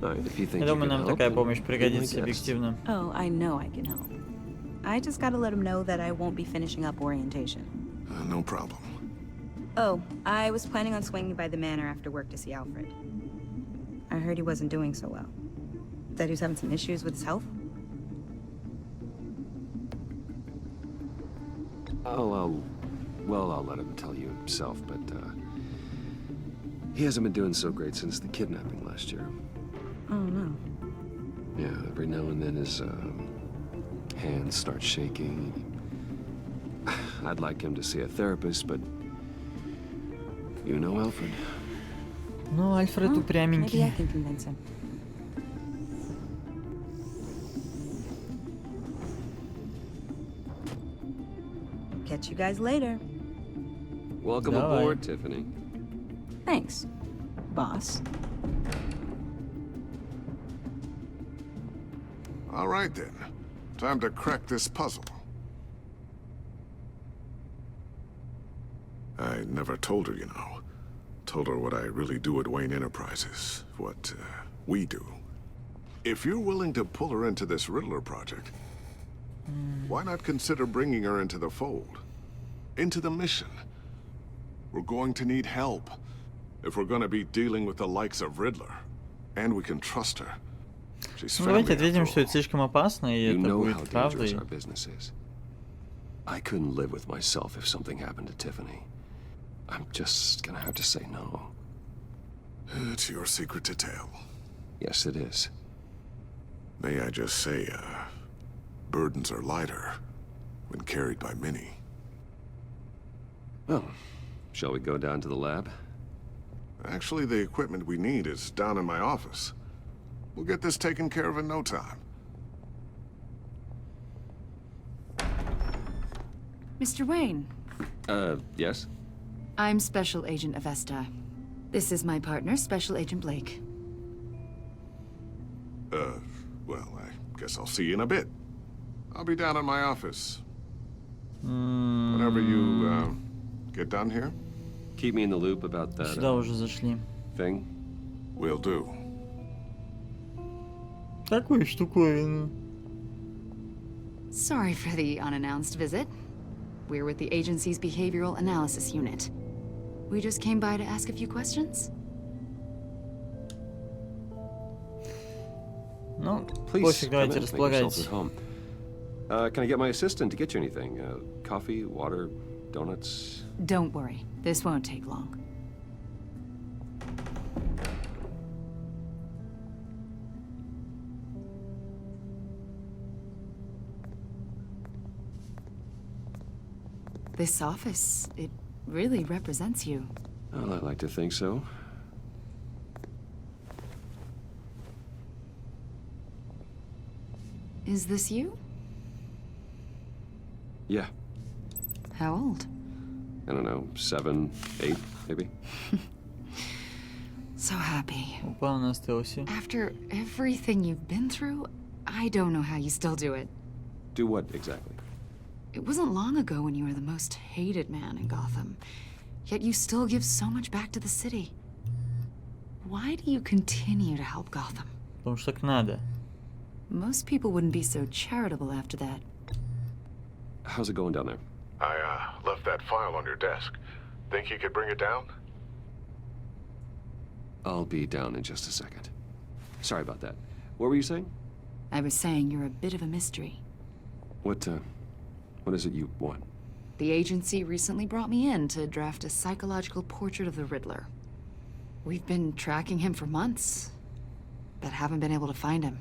If you think Я you думаю, can нам help, такая then помощь be my пригодится guest. объективно. Oh, I know I can help. I just gotta let him know that I won't be finishing up orientation. No problem. Oh, I was planning on swinging by the manor after work to see Alfred. I heard he wasn't doing so well. That he was having some issues with his health. I'll let him tell you himself, but, he hasn't been doing so great since the kidnapping last year. Oh, no. Yeah, every now and then his, hands start shaking. I'd like him to see a therapist, but you know Alfred. Ну, Альфред Maybe I упряменький. can convince him. Catch you guys later. Welcome Давай. aboard, Tiffany. Thanks, boss. All right, then. Time to crack this puzzle. I never told her, you know. Told her what I really do at Wayne Enterprises. What, we do. If you're willing to pull her into this Riddler project, why not consider bringing her into the fold? Into the mission? We're going to need help. If we're going to be dealing with the likes of Riddler. And we can trust her. She's Ну, давайте family ответим, after что all. это слишком опасно, и You это know how будет dangerous правдой. our business is. I couldn't live with myself if something happened to Tiffany. I'm just gonna have to say no. It's your secret to tell. Yes, it is. May I just say, burdens are lighter when carried by many. Well, shall we go down to the lab? Actually, the equipment we need is down in my office. We'll get this taken care of in no time. Mr. Wayne, Yes? I'm Special Agent Avesta. This is my partner, Special Agent Blake. Well, I guess I'll see you in a bit. I'll be down in my office. Whenever you, get done here. Keep me in the loop about that Сюда уже зашли. thing. Will do. Такую штуковину. Sorry for the unannounced visit. We're with the agency's behavioral analysis unit. We just came by to ask a few questions. Ну, Please, пофиг, come давайте in, make yourself располагайтесь. at home. Can I get my assistant to get you anything? Coffee, water, donuts? Don't worry, this won't take long. This office, it really represents you. Well, I'd like to think so. Is this you? Yeah, How old? I don't know, 7, 8, maybe? So happy. Упал на стелсе. After everything you've been through, I don't know how you still do it. Do what exactly? It wasn't long ago when you were the most hated man in Gotham, yet you still give so much back to the city. Why do you continue to help Gotham? Потому что так надо. Most people wouldn't be so charitable after that. How's it going down there? I left that file on your desk. Think you could bring it down? I'll be down in just a second. Sorry about that. What were you saying? I was saying you're a bit of a mystery. What is it you want? The agency recently brought me in to draft a psychological portrait of the Riddler. We've been tracking him for months, but haven't been able to find him.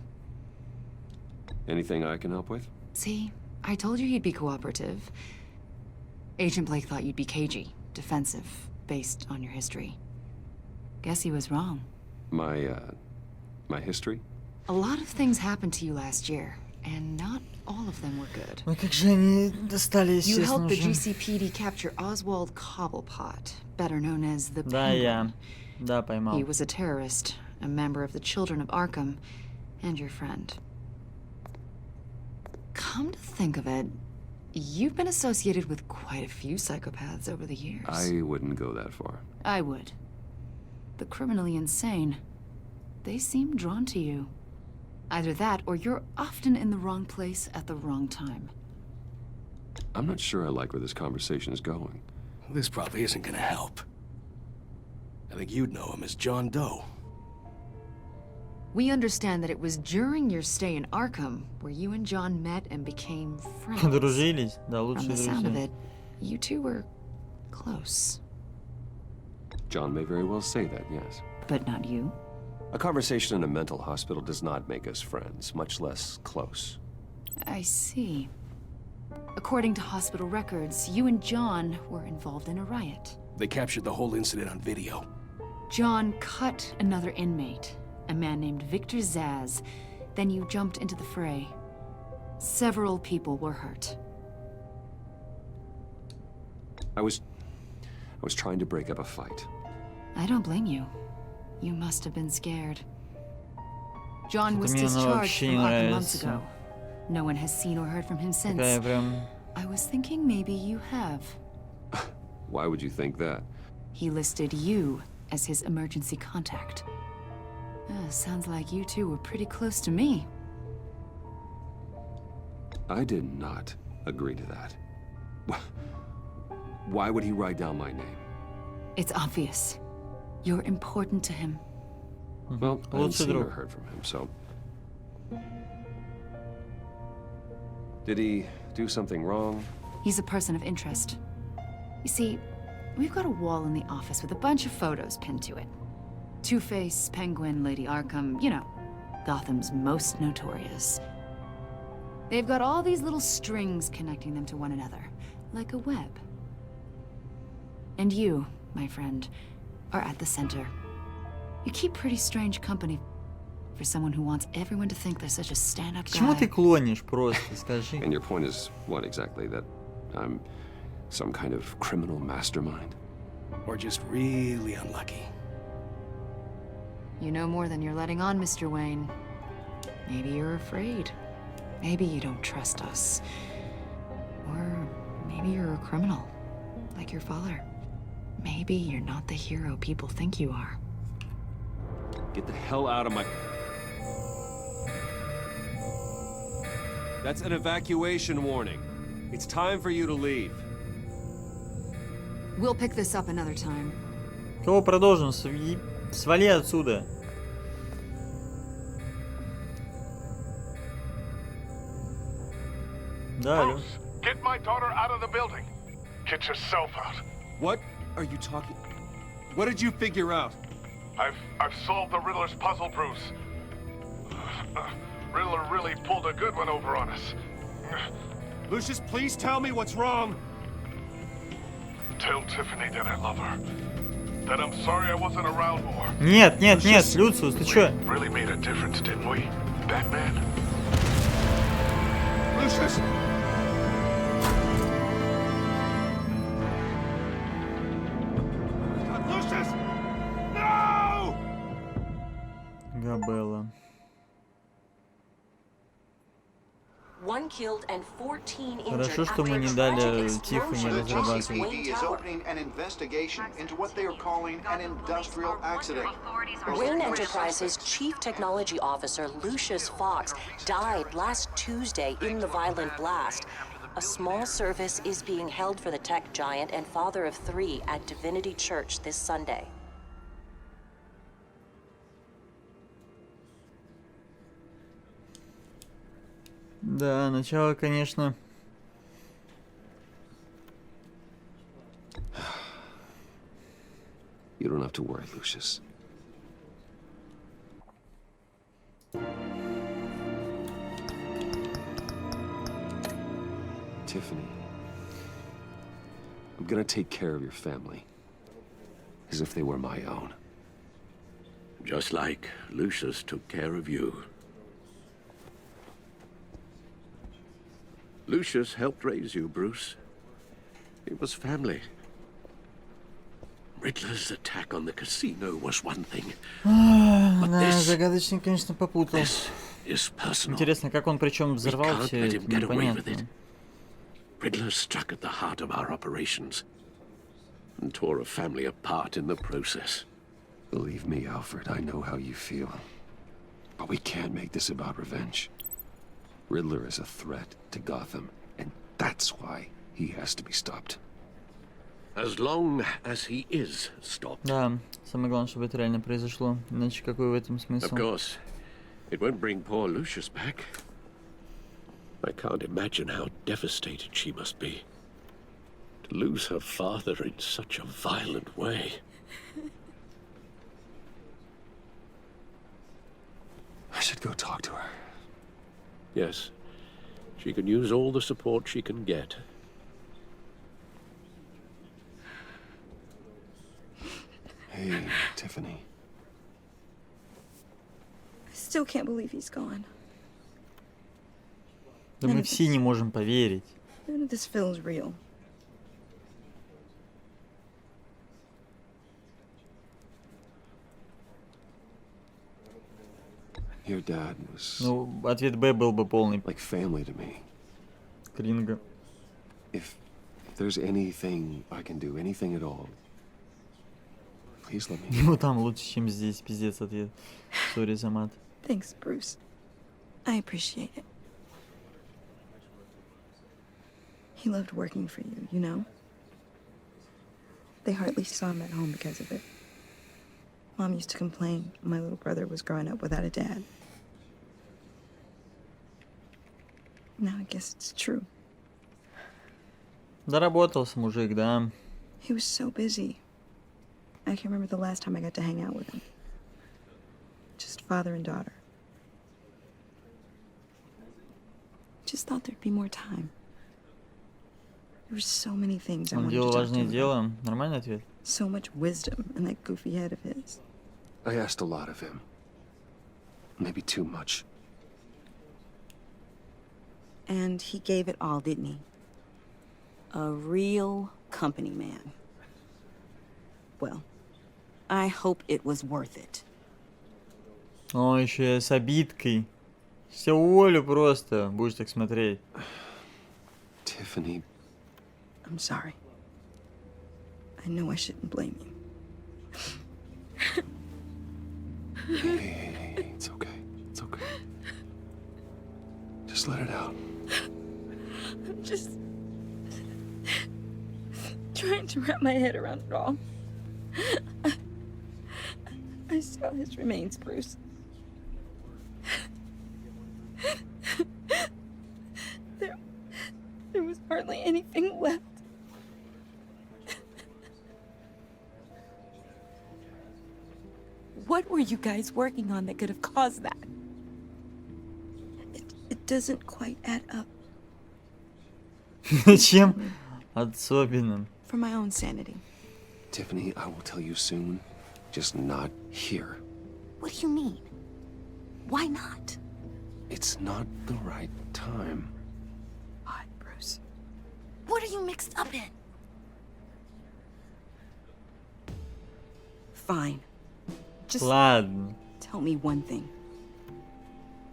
Anything I can help with? See, I told you he'd be cooperative. Agent Blake thought you'd be cagey, defensive, based on your history. Guess he was wrong. My history? A lot of things happened to you last year, and not all of them were good. Ой, как же они достали, You естественно, helped the уже. GCPD capture Oswald Cobblepot, better known as the Да, Penguin. Да, поймал. He was a terrorist, a member of the Children of Arkham, and your friend. Come to think of it, you've been associated with quite a few psychopaths over the years. I wouldn't go that far. I would. The criminally insane. They seem drawn to you. Either that, or you're often in the wrong place at the wrong time. I'm not sure I like where this conversation is going. This probably isn't gonna help. I think you'd know him as John Doe. We understand that it was during your stay in Arkham where you and John met and became friends. Подружились, да, From лучшие the sound of друзья. it, you two were close. John may very well say that, yes. But not you. A conversation in a mental hospital does not make us friends, much less close. I see. According to hospital records, you and John were involved in a riot. They captured the whole incident on video. John cut another inmate, a man named Victor Zaz. Then you jumped into the fray. Several people were hurt. I was trying to break up a fight. I don't blame you. You must have been scared. John was Мне она discharged вообще from не Arkham months нравится. ago. No one has seen or heard from him since. Такая прям... I was thinking maybe you have. Why would you think that? He listed you as his emergency contact. Sounds like you two were pretty close to me. I did not agree to that. Why would he write down my name? It's obvious. You're important to him. Well, I haven't Лучший seen or друг. heard from him, so... Did he do something wrong? He's a person of interest. You see, we've got a wall in the office with a bunch of photos pinned to it. Two-Face, Penguin, Lady Arkham, you know, Gotham's most notorious. They've got all these little strings connecting them to one another, like a web. And you, my friend, are at the center. You keep pretty strange company for someone who wants everyone to think they're such a stand-up К чему ты guy. клонишь просто, скажи? And your point is what exactly? That I'm some kind of criminal mastermind? Or just really unlucky. You know more than you're letting on, Mr. Wayne. Maybe you're afraid. Maybe you don't trust us. Or maybe you're a criminal, like your father. Maybe you're not the hero people think you are. Get the hell out of my... That's an evacuation warning. It's time for you to leave. We'll pick this up another time. Кого продолжим? Свали отсюда. Да, алло. Get my daughter out of the building. Get yourself out. What are you talking... What did you figure out? I've solved the Riddler's puzzle, Bruce. Riddler really pulled a good one over on us. Lucius, please tell me what's wrong. Tell Tiffany that I love her. That I'm sorry I wasn't around more. Нет, нет, нет, Люциус, ты чё? Really made a difference, didn't we, Batman? Lucius! Lucius! No! 1 killed and 14 injured. Хорошо, что мы не дали Тиффани The разрабатывать. GCPD is opening an investigation into what they are calling an industrial accident. Wayne Enterprises' chief technology officer, Lucius Fox, died last Tuesday in the violent blast. A small service is being held for the tech giant and father of 3 at Divinity Church this Sunday. Да, начало, конечно. You don't have to worry, Lucius. Tiffany, I'm gonna take care of your family. As if they were my own. Just like Lucius took care of you. Lucius helped raise you, Bruce. It was family. Riddler's attack on the casino was one thing. Да, загадочный, конечно, попутал. Интересно, как он причем взорвал все это, непонятно. Riddler struck at the heart of our operations and tore a family apart in the process. Believe me, Alfred, I know how you feel. But we can't make this about revenge. Riddler is a threat to Gotham, and that's why he has to be stopped. As long as he is stopped. Да, самое главное, чтобы это реально произошло. Иначе какой в этом смысл? Of course, it won't bring poor Lucius back. I can't imagine how devastated she must be. To lose her father in such a violent way. I should go talk to her. Yes, she can use all the support she can get. Hey, Tiffany. I still can't believe he's gone. Да мы все не можем поверить. None of this feels real. Your dad was... Ну, ответ Б был бы полный. Like family to me. Кринга. If there's anything I can do, anything at all, please let me know. Ему там лучше, чем здесь, пиздец ответ. Сори за мат. Thanks, Bruce. I appreciate it. He loved working for you, you know? They hardly saw him at home because of it. Mom used to complain my little brother was growing up without a dad. Now I guess it's true. Доработался мужик, да. He was so busy. I can't remember the last time I got to hang out with him. Just father and daughter. Just thought there'd be more time. There were so many things I Он wanted делал to talk to важные him дела. about. Нормальный ответ. So much wisdom in that goofy head of his. I asked a lot of him. Maybe too much. And he gave it all, didn't he? A real company man. Well, I hope it was worth it. О, еще и с обидкой. Все уволю просто, будешь так смотреть. Tiffany. I'm sorry. I know I shouldn't blame you. Hey, it's okay. It's okay. Just let it out. I'm just trying to wrap my head around it all. I saw his remains, Bruce. There was hardly anything left. What were you guys working on that could have caused that? It doesn't quite add up. Чем особенным? For my own sanity. Tiffany, I will tell you soon. Just not here. What do you mean? Why not? It's not the right time. What, Bruce? What are you mixed up in? Fine. Just Ладно. tell me one thing.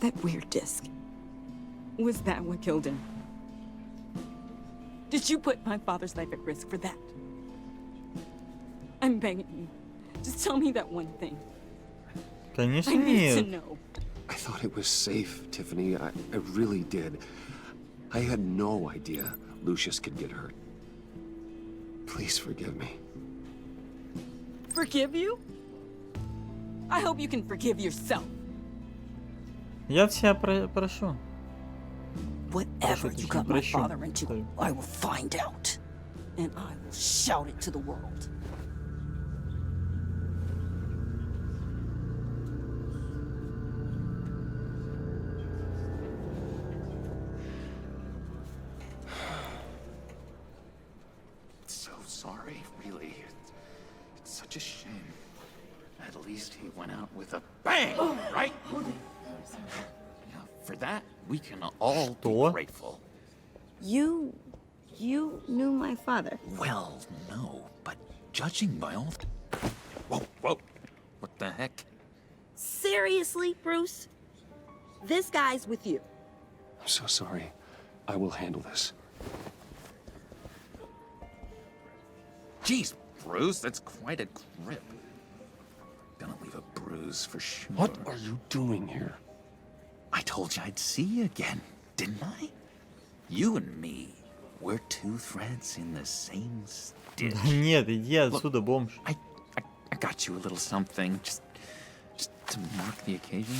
That weird disc. Was that what killed him? Did you put my father's life at risk for that? I'm begging you. Just tell me that one thing. Конечно, I need to нет. know. I thought it was safe, Tiffany. I really did. I had no idea Lucius could get hurt. Please forgive me. Forgive you? I hope you can forgive yourself. Я тебя прошу. Whatever you got my father into, I will find out. And I will shout it to the world. So sorry, really. It's such a shame. At least he went out with a bang, right? Yeah, for that, we can all be grateful. You knew my father. Well, no, but judging by all... Whoa. What the heck? Seriously, Bruce? This guy's with you. I'm so sorry. I will handle this. Jeez, Bruce, that's quite a grip. Gonna leave a bruise for sure. What are you doing here? I told you I'd see you again, didn't I? You and me, we're two threads in the same stitch. Нет, иди отсюда, бомж. I got you a little something, just to mark the occasion.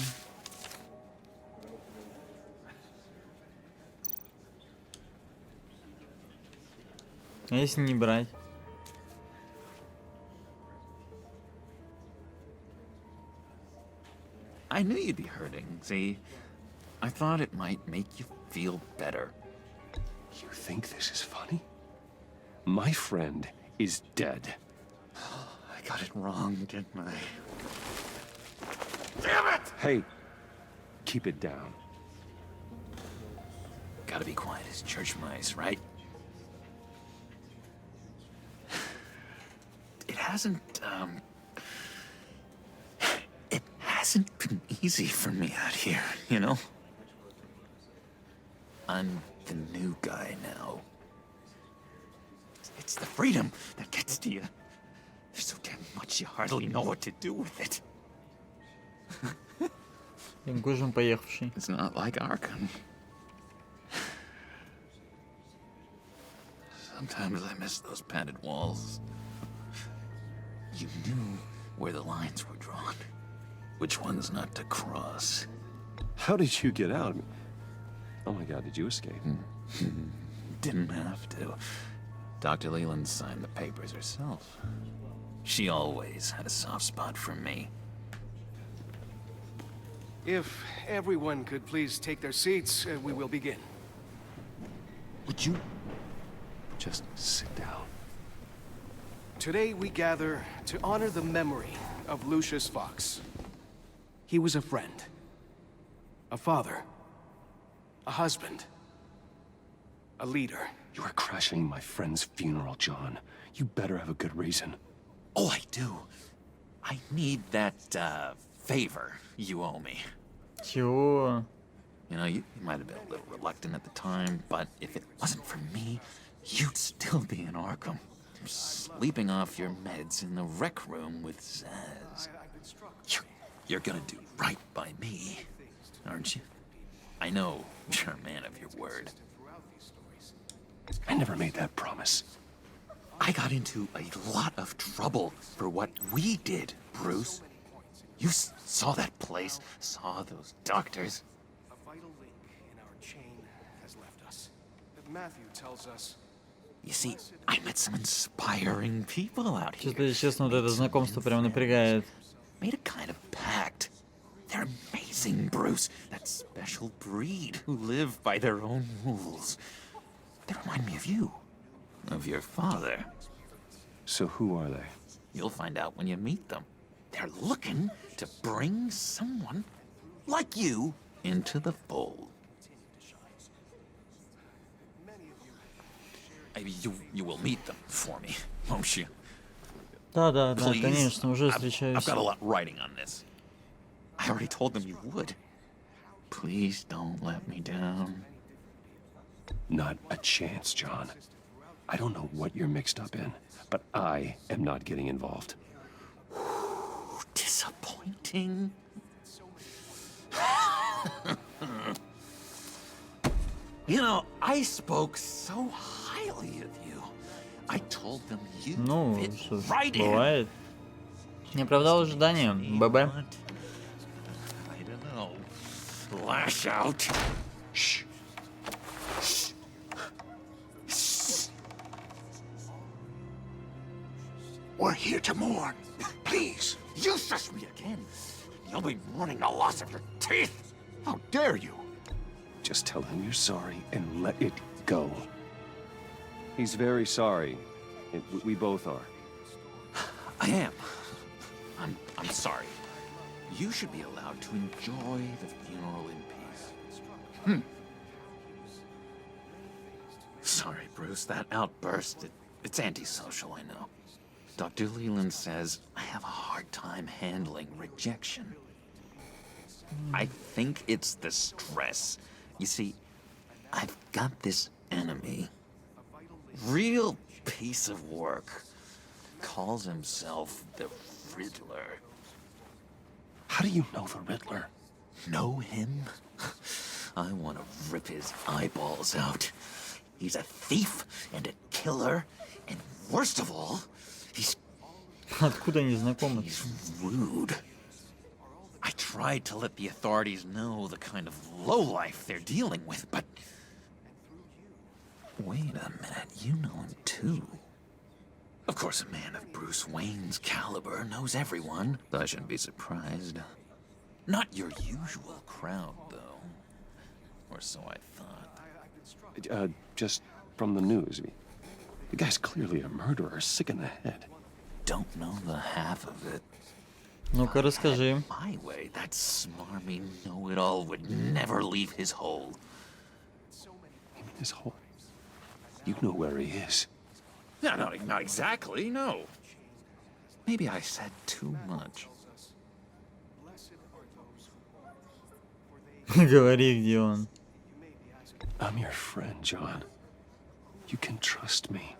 А если не брать? I knew you'd be hurting, see? I thought it might make you feel better. You think this is funny? My friend is dead. I got it wrong, didn't I? Damn it! Hey, keep it down. Gotta be quiet as church mice, right? It hasn't been easy for me out here, you know? I'm the new guy now. It's the freedom that gets to you. There's so damn much you hardly know what to do with it. поехавший. It's not like Arkham. Sometimes I miss those padded walls. You knew where the lines were drawn. Which ones not to cross. How did you get out? Oh my God, did you escape? Didn't have to. Dr. Leland signed the papers herself. She always had a soft spot for me. If everyone could please take their seats, we will begin. Would you just sit down? Today we gather to honor the memory of Lucius Fox. He was a friend, a father, a husband, a leader. You are crashing my friend's funeral, John. You better have a good reason. Oh, I do. I need that, favor you owe me. Чего? You know, you might have been a little reluctant at the time, but if it wasn't for me, you'd still be in Arkham. Sleeping off your meds in the rec room with Zaz. You're gonna do right by me, aren't you? I know you're a man of your word. I never made that promise. I got into a lot of trouble for what we did, Bruce. You saw that place, saw those doctors. A vital link in our chain has left us. Matthew tells us. You see, I met some inspiring people out here. Что-то, честно, вот это знакомство прям напрягает. Made a kind of pact. They're amazing, Bruce. That special breed who live by their own rules. They remind me of you. Of your father. So who are they? You'll find out when you meet them. They're looking to bring someone like you into the fold. Maybe you will meet them for me, won't you? Да, Please? конечно, уже I've встречаюсь. got a lot writing on this. I already told them you would. Please don't let me down. Not a chance, John. I don't know what you're mixed up in, but I am not getting involved. Disappointing. You know, I spoke so highly of you. I told them you Ну, fit что ж, right in. бывает. Не оправдал ожидания. ББ. I don't know. Lash out. Shh. We're here to mourn. Please. You shush me again. You'll be mourning the loss of your teeth. How dare you? Just tell him you're sorry and let it go. He's very sorry. We both are. I am. I'm sorry. You should be allowed to enjoy the funeral in peace. Sorry, Bruce. That outburst, it's antisocial, I know. Dr. Leland says I have a hard time handling rejection. I think it's the stress. You see, I've got this enemy. Real piece of work. Calls himself the Riddler. How do you know the Riddler? Know him? I want to rip his eyeballs out. He's a thief and a killer, and worst of all, he's Откуда они знакомы? rude. I tried to let the authorities know the kind of lowlife they're dealing with, but... Wait a minute, you know him too. Of course, a man of Bruce Wayne's caliber knows everyone. I shouldn't be surprised. Not your usual crowd, though. Or so I thought. Just from the news. The guy's clearly a murderer, sick in the head. Don't know the half of it. Ну-ка, расскажи. My way, that smarmy know-it-all would never leave his hole. You mean his hole? You know where he is. No, not exactly, no. Maybe I said too much. Говори, где он. I'm your friend, John. You can trust me.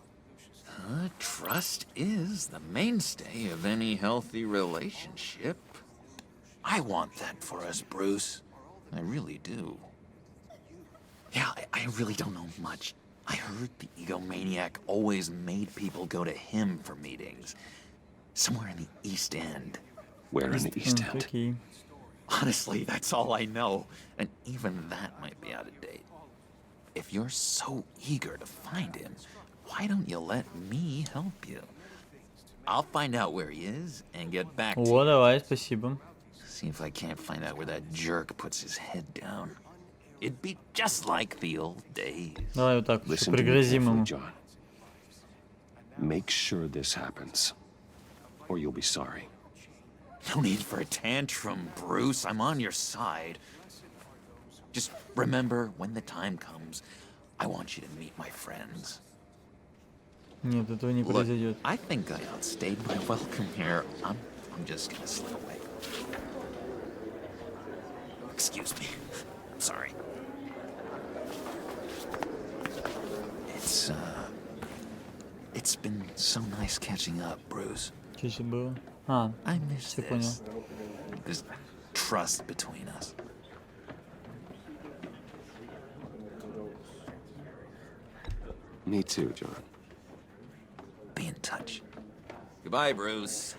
Trust is the mainstay of any healthy relationship. I want that for us, Bruce. I really do. Yeah, I really don't know much. I heard the egomaniac always made people go to him for meetings. Somewhere in the East End. Where in the East End? Okay. Honestly, that's all I know. And even that might be out of date. If you're so eager to find him, why don't you let me help you? I'll find out where he is and get back to you. О, давай, спасибо. See if I can't find out where that jerk puts his head down. It'd be just like the old days. Давай вот так, Listen to me пригрозим carefully, ему. John. Make sure this happens, or you'll be sorry. No need for a tantrum, Bruce. I'm on your side. Just remember, when the time comes, I want you to meet my friends. Нет, этого не Look, произойдет. I think I outstayed my welcome here. I'm just gonna slip away. Excuse me. I'm sorry. It's been so nice catching up, Bruce. Что еще было? А, I miss все понял. this trust between us. Me too, John. Be in touch. Goodbye, Bruce.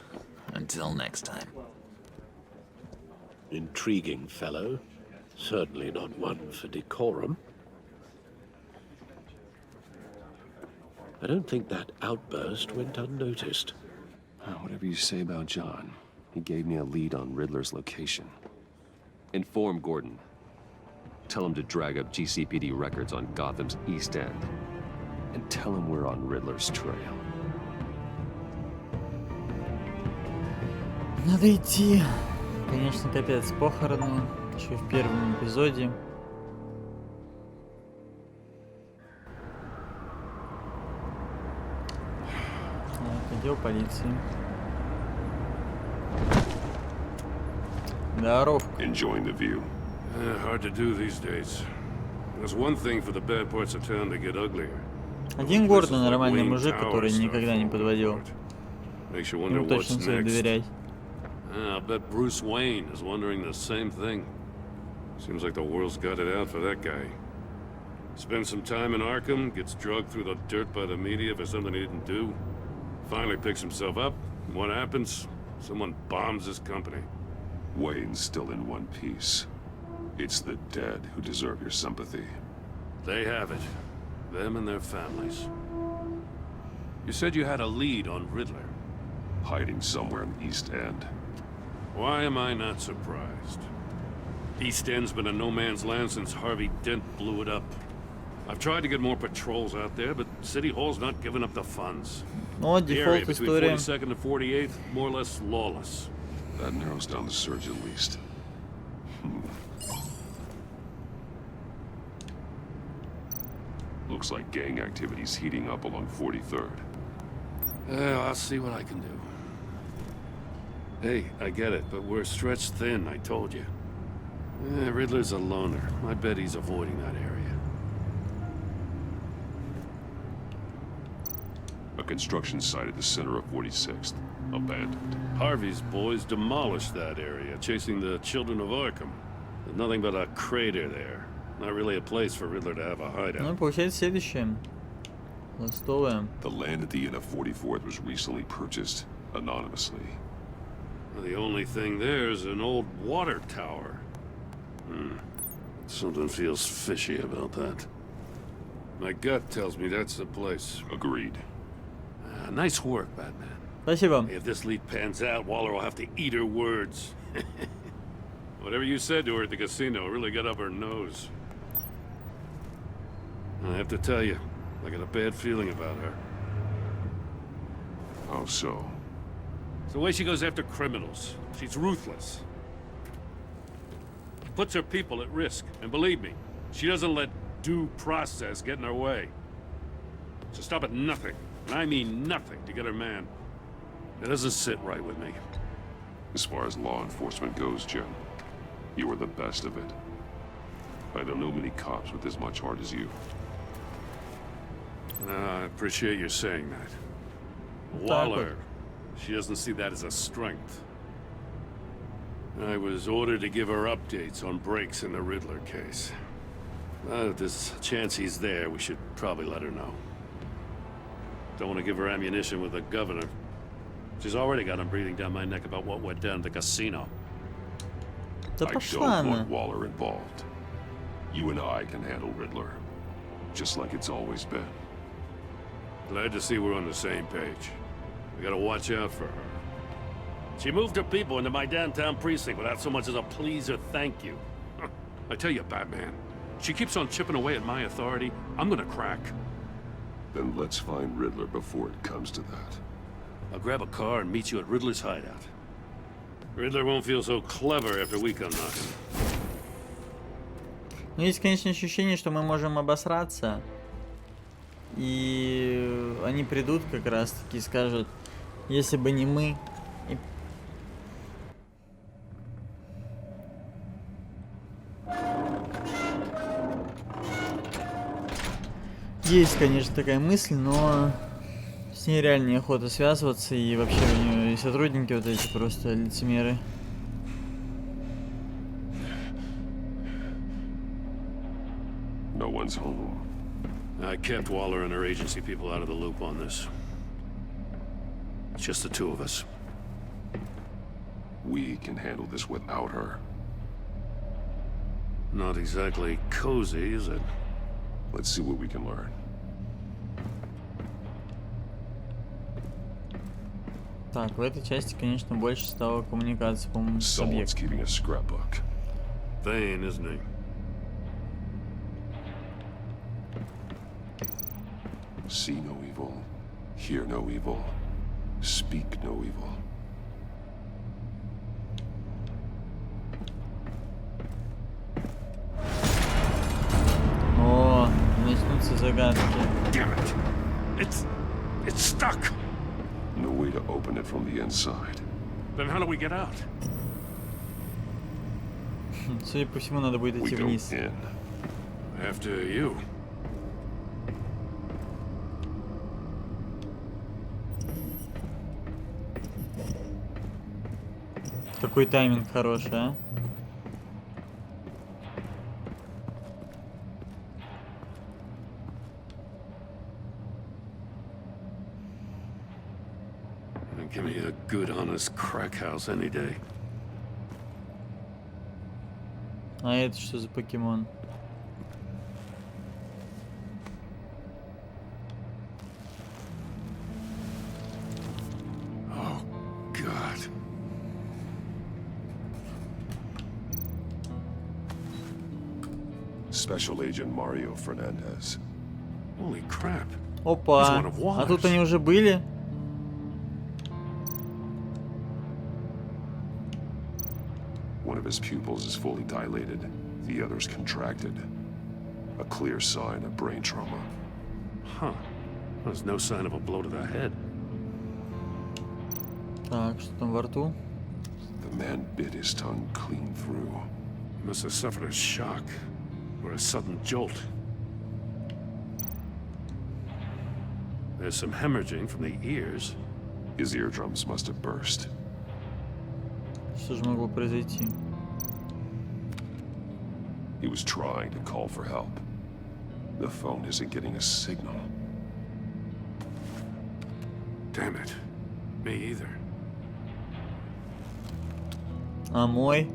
Until next time. Intriguing fellow. Certainly not one for decorum. I don't think that outburst went unnoticed. Whatever you say about John, he gave me a lead on Riddler's location. Inform Gordon. Tell him to drag up GCPD records on Gotham's East End. And tell him we're on Riddler's trail. Надо идти. Конечно, капец, похороны. Еще в первом эпизоде. Так, отдел полиции. Здоров. Enjoying the view. Hard to do these days. There's one thing for the bad parts of town to get uglier. Один Гордон нормальный мужик, который никогда не подводил. Ему точно стоит доверять. I bet Bruce Wayne is wondering the same thing. Seems like the world's got it out for that guy. Spends some time in Arkham, gets drugged through the dirt by the media for something he didn't do. Finally picks himself up. What happens? Someone bombs his company. Wayne's still in one piece. It's the dead who deserve your sympathy. They have it. Them and their families. You said you had a lead on Riddler. Hiding somewhere in East End. Why am I not surprised? East End's been a no-man's land since Harvey Dent blew it up. I've tried to get more patrols out there, but City Hall's not giving up the funds. Ну, The area дефолт between история. 42nd and 48th, more or less lawless. That narrows down the search at least. Looks like gang activity's heating up along 43rd. I'll see what I can do. Hey, I get it, but we're stretched thin, I told you. Riddler's a loner. I bet he's avoiding that area. A construction site at the center of 46th. Abandoned. Harvey's boys demolished that area, chasing the children of Arkham. There's nothing but a crater there. Not really a place for Riddler to have a hideout. Ну, получается следующее. Ластовая. The land at the end of 44th was recently purchased anonymously. The only thing there is an old water tower. Something feels fishy about that. My gut tells me that's the place. Agreed. Nice work, Batman. Спасибо. If this lead pans out, Waller will have to eat her words. Whatever you said to her at the casino really got up her nose. I have to tell you, I got a bad feeling about her. How so? It's the way she goes after criminals. She's ruthless. Puts her people at risk. And believe me, she doesn't let due process get in her way. So stop at nothing, and I mean nothing, to get her man. It doesn't sit right with me. As far as law enforcement goes, Jim, you are the best of it. I don't know many cops with as much heart as you. I appreciate you saying that. Waller, she doesn't see that as a strength. I was ordered to give her updates on breaks in the Riddler case. If there's a chance he's there, we should probably let her know. Don't want to give her ammunition with the governor. She's already got him breathing down my neck about what went down at the casino. Да I пошла don't она. want Waller involved. You and I can handle Riddler, just like it's always been. Glad to see we're on the same page. We gotta watch out for her. She moved her people into my downtown precinct without so much as a please or thank you. I tell you, Batman, she keeps on chipping away at my authority, I'm gonna crack. Then let's find Riddler before it comes to that. I'll grab a car and meet you at Riddler's hideout. Riddler won't feel so clever after we come knocking. Ну, есть, конечно, ощущение, что мы можем обосраться. И они придут как раз таки и скажут, если бы не мы. И... Есть, конечно, такая мысль, но с ней реально неохота связываться. И вообще у нее и сотрудники вот эти просто лицемеры. No one's home. I kept Waller and her agency people out of the loop on this. It's just the two of us. We can handle this without her. Not exactly cozy, is it? Let's see what we can learn. Так, в этой части, конечно, больше стало коммуникации, по-моему, с Someone's объектом. keeping a scrapbook. Thane, isn't he? See no evil, hear no evil, speak no evil. О, начнутся загадки. Damn it! It's stuck! No way to open it from the inside. Then how do we get out? Судя по всему, надо будет идти вниз. After you. Какой тайминг хороший, а? Give me a good, honest crack house any day. А это что за покемон? Oh, God. Special Agent Mario Fernandez. Holy crap. Опа! А тут они уже были? One of his pupils is fully dilated, the other's contracted. A clear sign of brain trauma. Huh. There's no sign of a blow to the head. Так, что там во рту? The man bit his tongue clean through. He must have suffered a shock or a sudden jolt. There's some hemorrhaging from the ears. His eardrums must have burst. Что же могло произойти? He was trying to call for help. The phone isn't getting a signal. Damn it. Me either. А мой?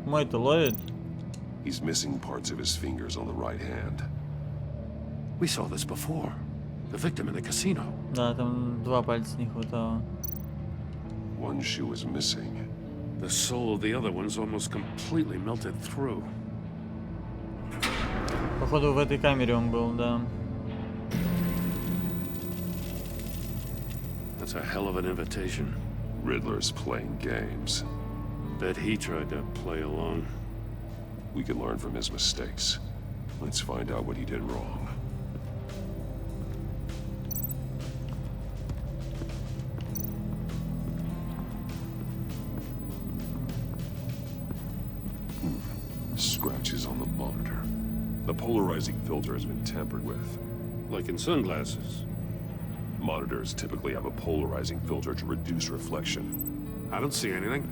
Мой-то ловит? He's missing parts of his fingers on the right hand. We saw this before. The victim in the casino. Да, там 2 пальца не хватало. One shoe is missing. The sole of the other one's almost completely melted through. Походу в этой камере он был, да. That's a hell of an invitation. Riddler's playing games. Bet he tried to play along. We can learn from his mistakes. Let's find out what he did wrong. Scratches on the monitor. The polarizing filter has been tampered with. Like in sunglasses. Monitors typically have a polarizing filter to reduce reflection. I don't see anything.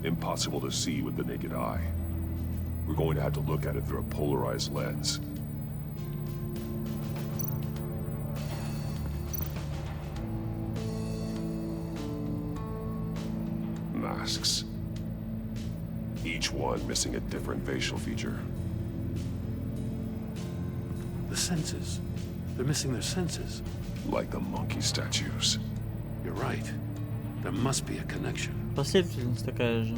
Impossible to see with the naked eye. We're going to have to look at it through a polarized lens. Masks. Each one missing a different facial feature. The senses. They're missing their senses. Like the monkey statues. You're right. There must be a connection. Последовательность такая же.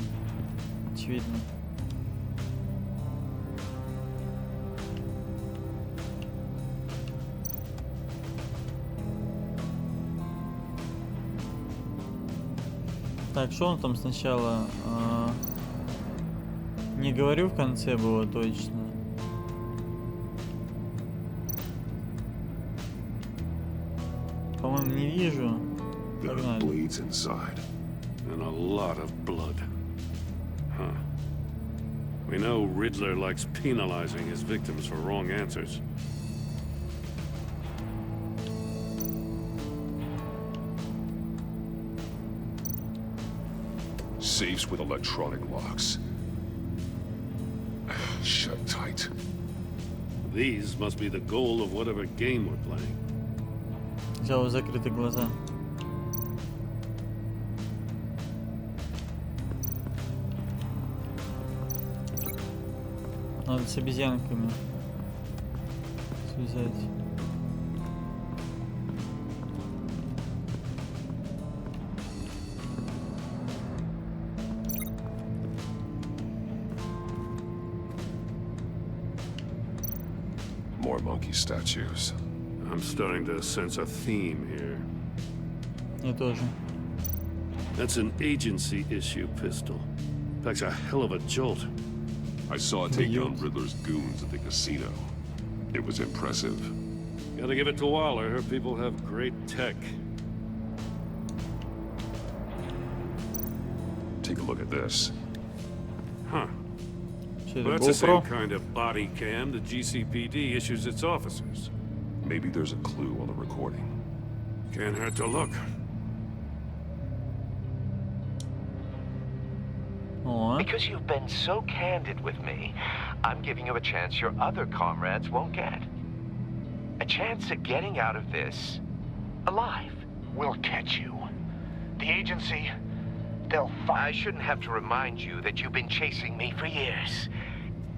Очевидно. Так, что он там сначала? Не говорю, в конце было точно. По-моему, не вижу. Погнали. Bleeds inside. And a lot of blood. Huh. We know Riddler likes penalizing his victims for wrong answers. Safes with electronic locks. Shut tight. These must be the goal of whatever game we're playing. Взял закрыты глаза. Надо с обезьянками связать. More monkey statues. I'm starting to sense a theme here. Я тоже. That's an agency issue pistol. Packs a hell of a jolt. I saw it take down Riddler's goons at the casino. It was impressive. Gotta give it to Waller. Her people have great tech. Take a look at this. Что Well, это, that's the same GoPro? kind of body cam the GCPD issues its officers. Maybe there's a clue on the recording. Can't hurt to look. Because you've been so candid with me, I'm giving you a chance your other comrades won't get. A chance at getting out of this alive. We'll catch you. The agency, they'll find... I shouldn't have to remind you that you've been chasing me for years.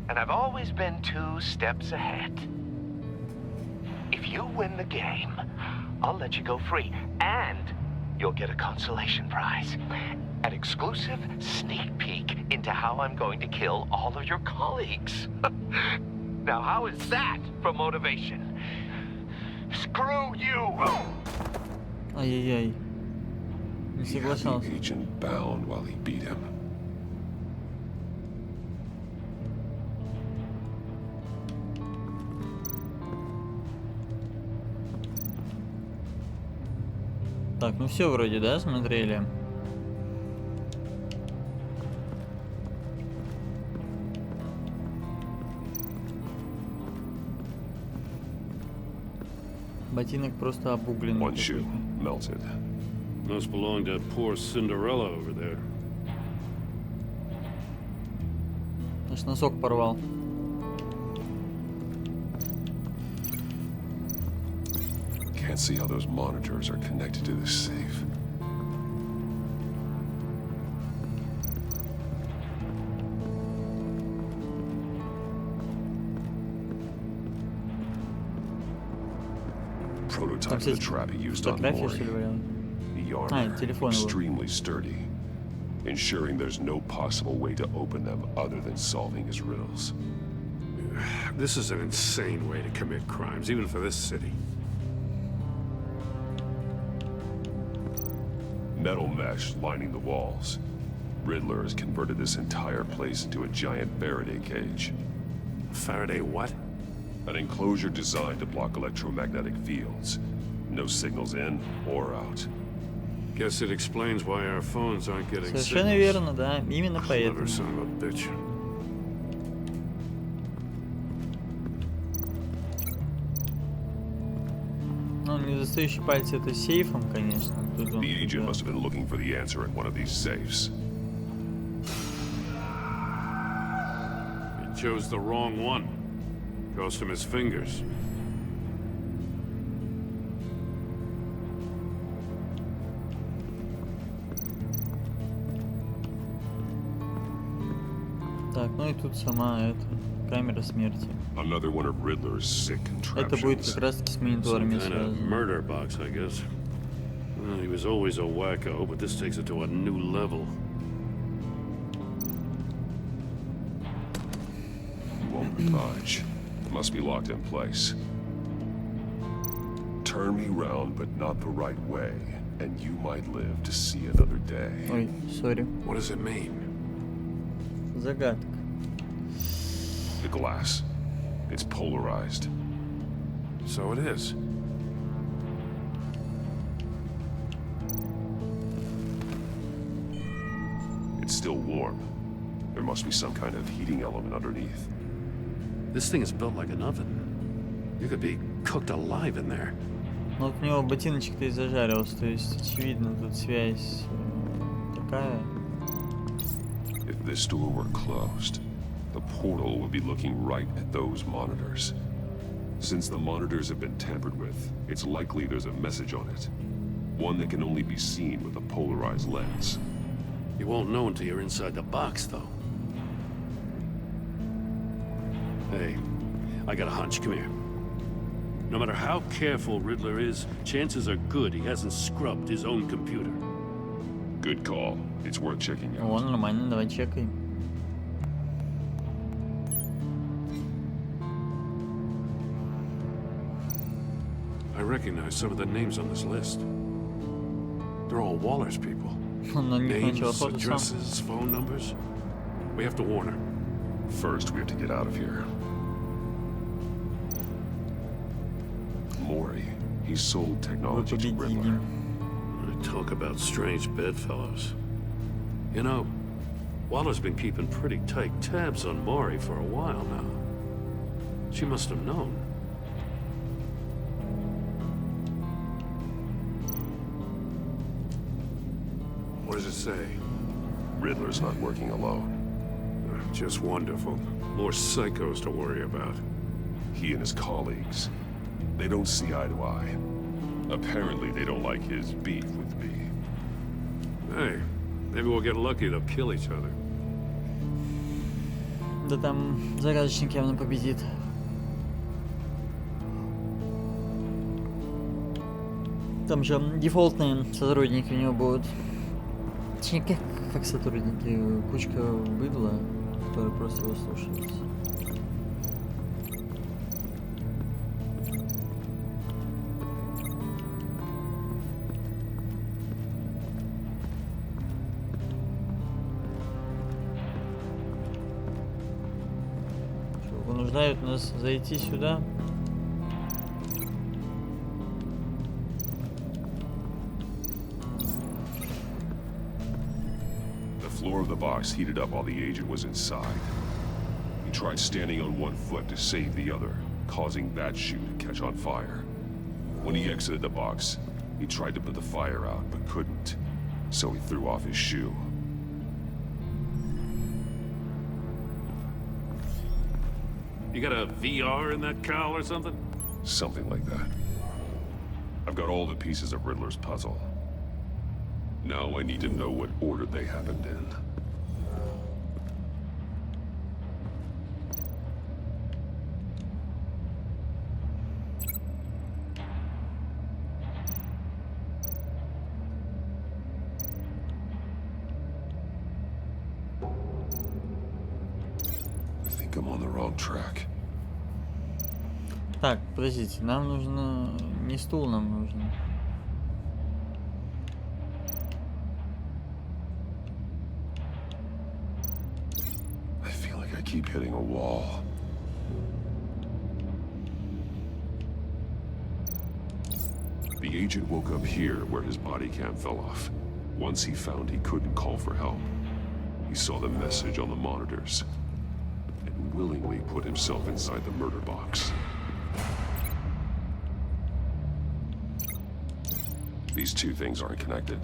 And I've always been 2 steps ahead. If you win the game, I'll let you go free. And you'll get a consolation prize. An exclusive sneak peek into how I'm going to kill all of your colleagues. Now, how is that for motivation? Screw you! Ай-яй-яй. Не He had the соглашался. agent bound while he beat him. Так, ну все вроде, да, смотрели? Ботинок просто обугленный. One shoe, melted. Must belong to poor Cinderella over there. Аж носок порвал. Can't see how those monitors are connected to this safe. Prototype of the trap he used on Фотографии, Mori. что ли, валял? The А, armor, телефон его. extremely sturdy, ensuring there's no possible way to open them other than solving his riddles. This is an insane way to commit crimes, even for this city. Metal mesh lining the walls. Riddler has converted this entire place into a giant Faraday cage. Faraday what? An enclosure designed to block electromagnetic fields. No signals in or out. Guess it explains why our phones aren't getting Совершенно signals. верно, да. Именно Clever поэтому. son of a bitch. Ну, недостающие пальцы это сейфом, конечно. Тут он, The agent да. must have been looking for the answer in one of these safes. He chose the wrong one. Cost him his fingers. Так, ну и тут сама эта камера смерти. Another one of Riddler's sick Это будет contraptions. как раз таки с мониторами связано. Murder box, I guess. Well, he was always a wacko, but this takes it to a new level. Won't budge. Must be locked in place. Turn me round, but not the right way, and you might live to see another day. Ой, сори. What does it mean? Загадка. The glass. It's polarized. So it is. It's still warm. There must be some kind of heating element underneath. This thing is built like an oven. You could be cooked alive in there. Ну вот у него ботиночек-то и зажарился, то есть очевидно тут связь такая. If this door were closed, the portal would be looking right at those monitors. Since the monitors have been tampered with, it's likely there's a message on it. One that can only be seen with a polarized lens. You won't know until you're inside the box, though. Hey, I got a hunch. Come here. No matter how careful Riddler is, chances are good he hasn't scrubbed his own computer. Good call. It's worth checking out. О, нормально, давай чекай. I recognize some of the names on this list. They're all Waller's people. Он на них начал Names, охоту сам. addresses, phone numbers. We have to warn her. First, we have to get out of here. Mori. He sold technology to Riddler. Talk about strange bedfellows. You know, Waller's been keeping pretty tight tabs on Maury for a while now. She must have known. What does it say? Riddler's not working alone. Just wonderful. More psychos to worry about. He and his colleagues, they don't see eye to eye. Apparently they don't like his beef with me. Hey, maybe we'll get lucky to kill each other. Да там загадочник явно победит. Там же дефолтные сотрудники у него будут. Точнее, как сотрудники, кучка быдла, которые просто его слушаются. Вынуждают нас зайти сюда. The floor of the box heated up while the agent was inside. He tried standing on one foot to save the other, causing that shoe to catch on fire. When he exited the box, he tried to put the fire out, but couldn't, so he threw off his shoe. You got a VR in that cowl or something? Something like that. I've got all the pieces of Riddler's puzzle. Now I need to know what order they happened in. I think I'm on the wrong track. Так, подождите, нам нужно... Не стул нам нужен. I feel like I keep hitting a wall. The agent woke up here where his body cam fell off. Once he found he couldn't call for help, he saw the message on the monitors and willingly put himself inside the murder box. These two things aren't connected.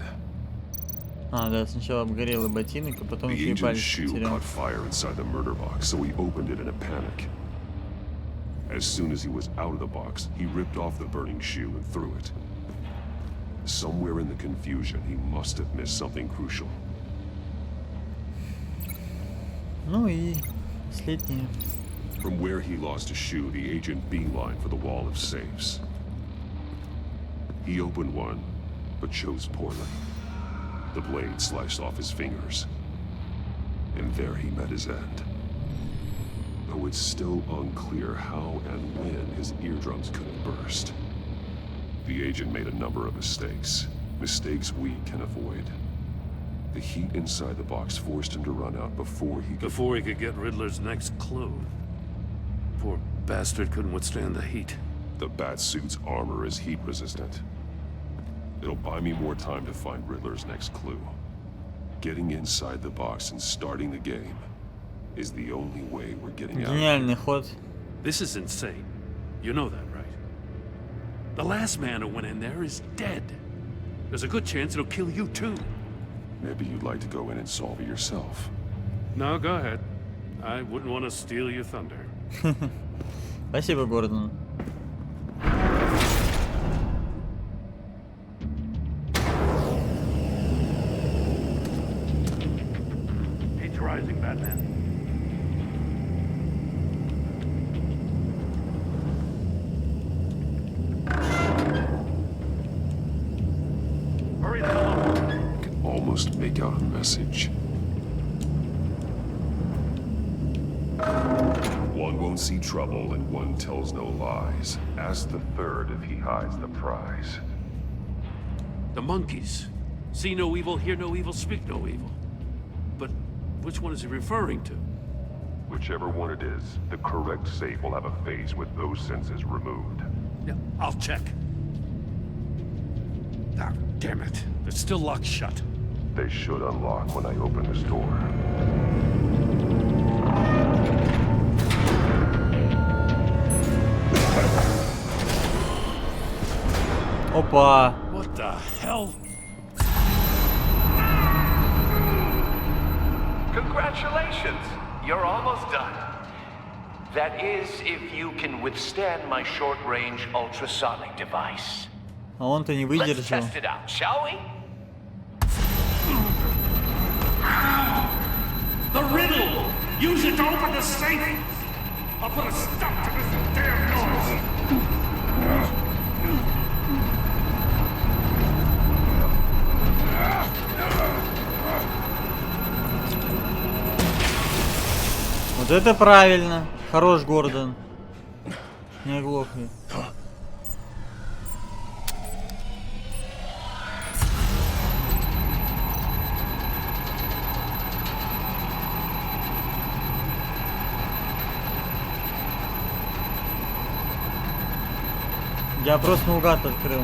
А, да, сначала обгорел ботинок, а потом The еще и agent's палец shoe потерял. caught fire inside the murder box, so he opened it in a panic. As soon as he was out of the box, he ripped off the burning shoe and threw it. Somewhere in the confusion, he must have missed something crucial. Ну и последнее. From where he lost a shoe, the agent beelined for the wall of safes. He opened one, but chose poorly. The blade sliced off his fingers. And there he met his end. Though it's still unclear how and when his eardrums could have burst. The agent made a number of mistakes. Mistakes we can avoid. The heat inside the box forced him to run out before he could get Riddler's next clue. Poor bastard couldn't withstand the heat. The Batsuit's armor is heat resistant. It'll buy me more time to find Riddler's next clue. Getting inside the box and starting the game is the only way we're getting out. Гениальный ход. This is insane. You know that, right? The last man who went in there is dead. There's a good chance it'll kill you too. Maybe you'd like to go in and solve it yourself. No, go ahead. I wouldn't want to steal your thunder. Спасибо, Гордон. Heat's rising, Batman. Hurry the hell up. I can almost make out a message. One won't see trouble and one tells no lies. Ask the third if he hides the prize. The monkeys. See no evil, hear no evil, speak no evil. But which one is he referring to? Whichever one it is, the correct safe will have a face with those senses removed. Yeah, I'll check. Ah, damn it. It's still locked shut. They should unlock when I open this door. Опа. What the hell? Congratulations! You're almost done. That is, if you can withstand my short-range ultrasonic device. А он-то не Let's выдержал. test it out, shall we? The riddle! Use it to open the safe! I'll put a stop to this damn noise! Вот это правильно. Хорош, Гордон. Не оглохни. Я просто наугад открыл.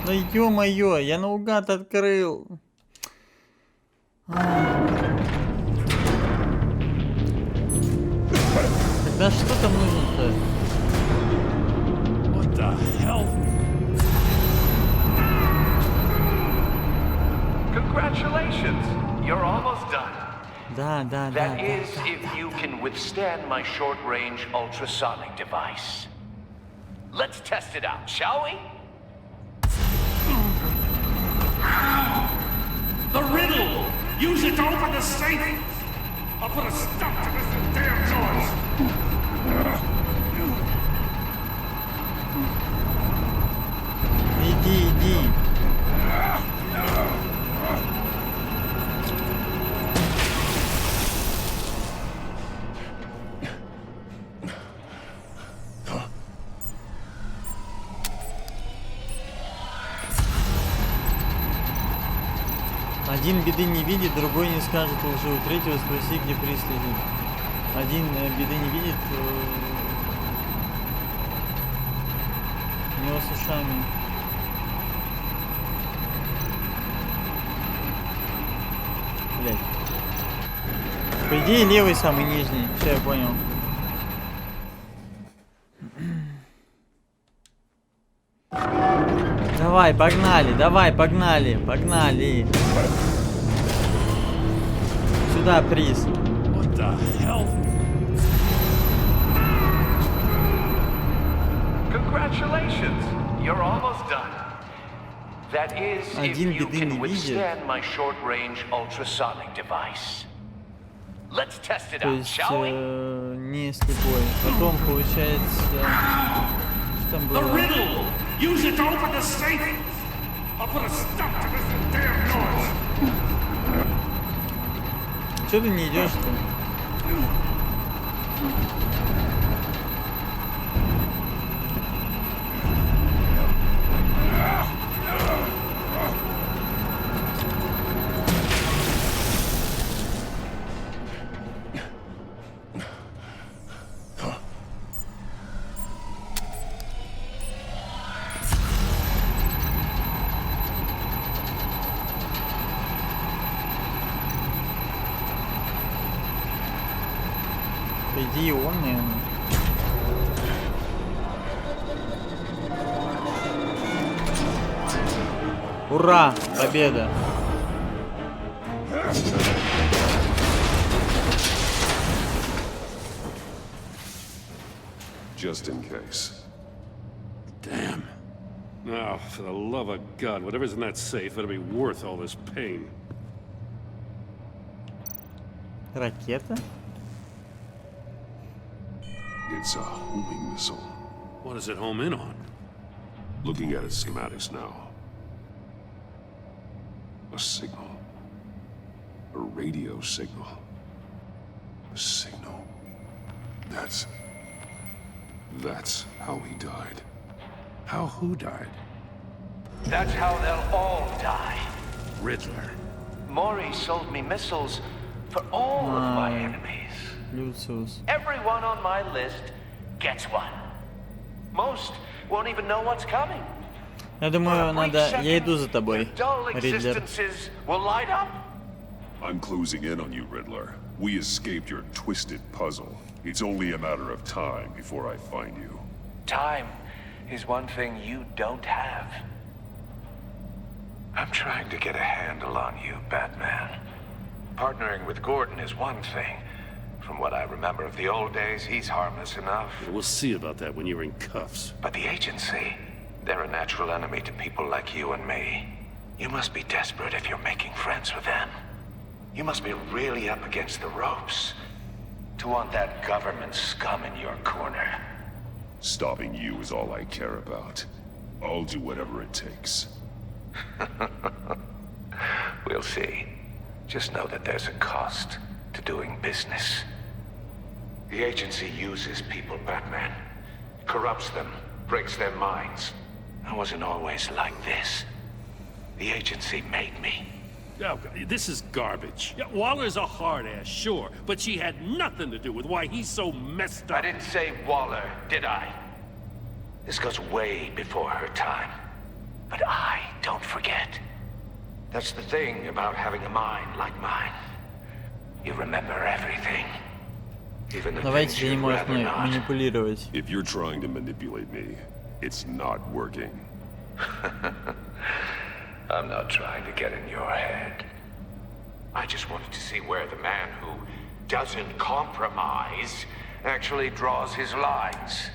Ну ё-моё, я наугад открыл. Тогда что там нужно-то? What the hell? Congratulations! You're almost done. Да. That is, if you can withstand my short-range ultrasonic device. Let's test it out, shall we? The riddle! Use it to open the safe! I'll put a stop to this damn noise! Иди. Один беды не видит, другой не скажет лживу, третьего спроси, где приз лежит. Один беды не видит, у него с ушами. Блять. По идее, левый самый нижний. Все, я понял. Давай, погнали. Сюда приз. What the hell? Congratulations! You're almost done. That is, if Один you беды can не видит. withstand my short-range ultrasonic device. Let's test it То out, есть shall we? не слепой. Потом получается, что там The было? riddle! Use it to open the safe! I'll put a stop to this damn noise! Че ты не идешь-то? По идее он, наверное. Ура! Победа! Just in case. Damn. Now, for the love of God, whatever's in that safe better be worth all this pain. Ракета? It's a homing missile. What does it home in on? Looking at its schematics now. A signal. A radio signal. A signal. That's how he died. How who died? That's how they'll all die. Riddler. Maury sold me missiles for all of my enemies. Люциус. Everyone on my list gets one. Most won't even know what's coming. Я думаю, надо... Я иду за тобой, Dull Ридлер. existences will light up. I'm closing in on you, Riddler. We escaped your twisted puzzle. It's only a matter of time before I find you. Time is one thing you don't have. I'm trying to get a handle on you, Batman. Partnering with Gordon is one thing. From what I remember of the old days, he's harmless enough. We'll see about that when you're in cuffs. But the agency, they're a natural enemy to people like you and me. You must be desperate if you're making friends with them. You must be really up against the ropes to want that government scum in your corner. Stopping you is all I care about. I'll do whatever it takes. We'll see. Just know that there's a cost to doing business. The agency uses people, Batman. Corrupts them, breaks their minds. I wasn't always like this. The agency made me. Oh, this is garbage. Yeah, Waller's a hard-ass, sure, but she had nothing to do with why he's so messed up. I didn't say Waller, did I? This goes way before her time. But I don't forget. That's the thing about having a mind like mine. You remember everything. Even the Давайте things you'd rather заниматься not. манипулировать. If you're trying to manipulate me, it's not working. I'm not trying to get in your head. I just wanted to see where the man who doesn't compromise actually draws his lines.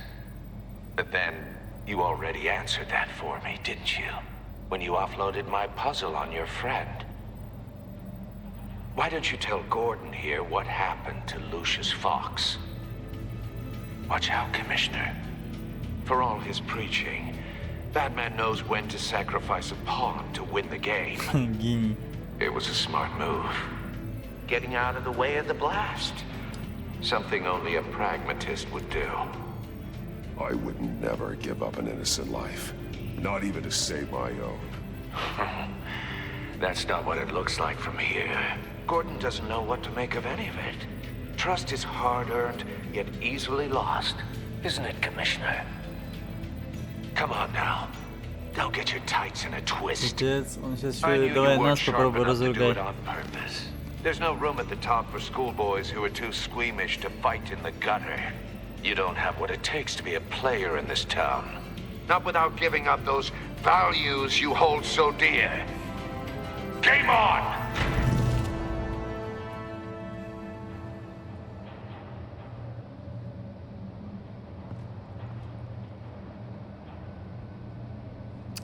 But then, you already answered that for me, didn't you? When you offloaded my puzzle on your friend. Why don't you tell Gordon here what happened to Lucius Fox? Watch out, Commissioner. For all his preaching, Batman knows when to sacrifice a pawn to win the game. Гений. It was a smart move. Getting out of the way of the blast. Something only a pragmatist would do. I would never give up an innocent life. Not even to save my own. That's not what it looks like from here. Gordon doesn't know what to make of any of it. Trust is hard-earned, yet easily lost. Isn't it, Commissioner? Come on now. Don't get your tights in a twist. Пиздец, он сейчас I knew еще you давай weren't нас sharp попробуй enough to do it разругать. on purpose. There's no room at the top for schoolboys who are too squeamish to fight in the gutter. You don't have what it takes to be a player in this town. Not without giving up those values you hold so dear. Game on!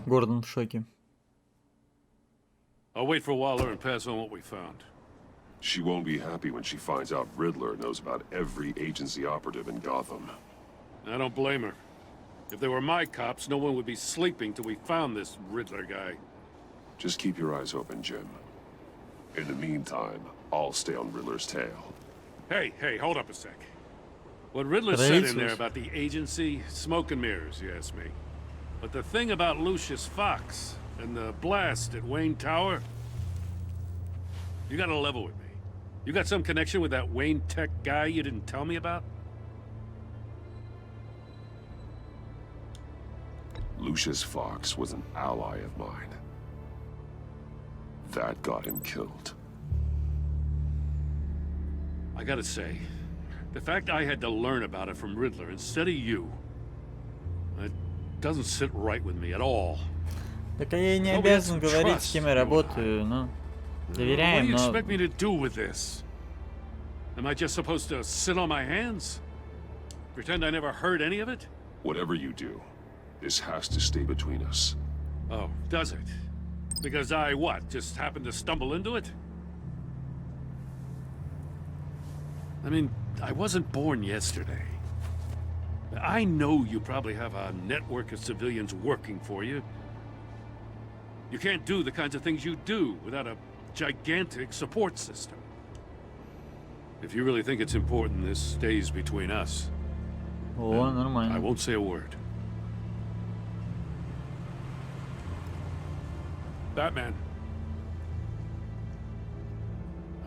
Гордон в шоке. I'll wait for Waller and pass on what we found. She won't be happy when she finds out Riddler knows about every agency operative in Gotham. I don't blame her. If they were my cops, no one would be sleeping till we found this Riddler guy. Just keep your eyes open, Jim. In the meantime, I'll stay on Riddler's tail. Hey, hold up a sec. What Riddler said in there about the agency, smoke and mirrors, you ask me. But the thing about Lucius Fox and the blast at Wayne Tower, you gotta level with me. You got some connection with that Wayne Tech guy you didn't tell me about? Lucius Fox was an ally of mine. That got him killed. I gotta say, the fact I had to learn about it from Riddler instead of you, it doesn't sit right with me at all. Так я и не обязан говорить, с кем я работаю, ну. Доверяем, What do you но... expect me to do with this? Am I just supposed to sit on my hands? Pretend I never heard any of it? Whatever you do, this has to stay between us. Oh, does it? Because I, what, just happened to stumble into it? I mean, I wasn't born yesterday. I know you probably have a network of civilians working for you. You can't do the kinds of things you do without a gigantic support system. If you really think it's important this stays between us, О, нормально. I won't say a word. Batman.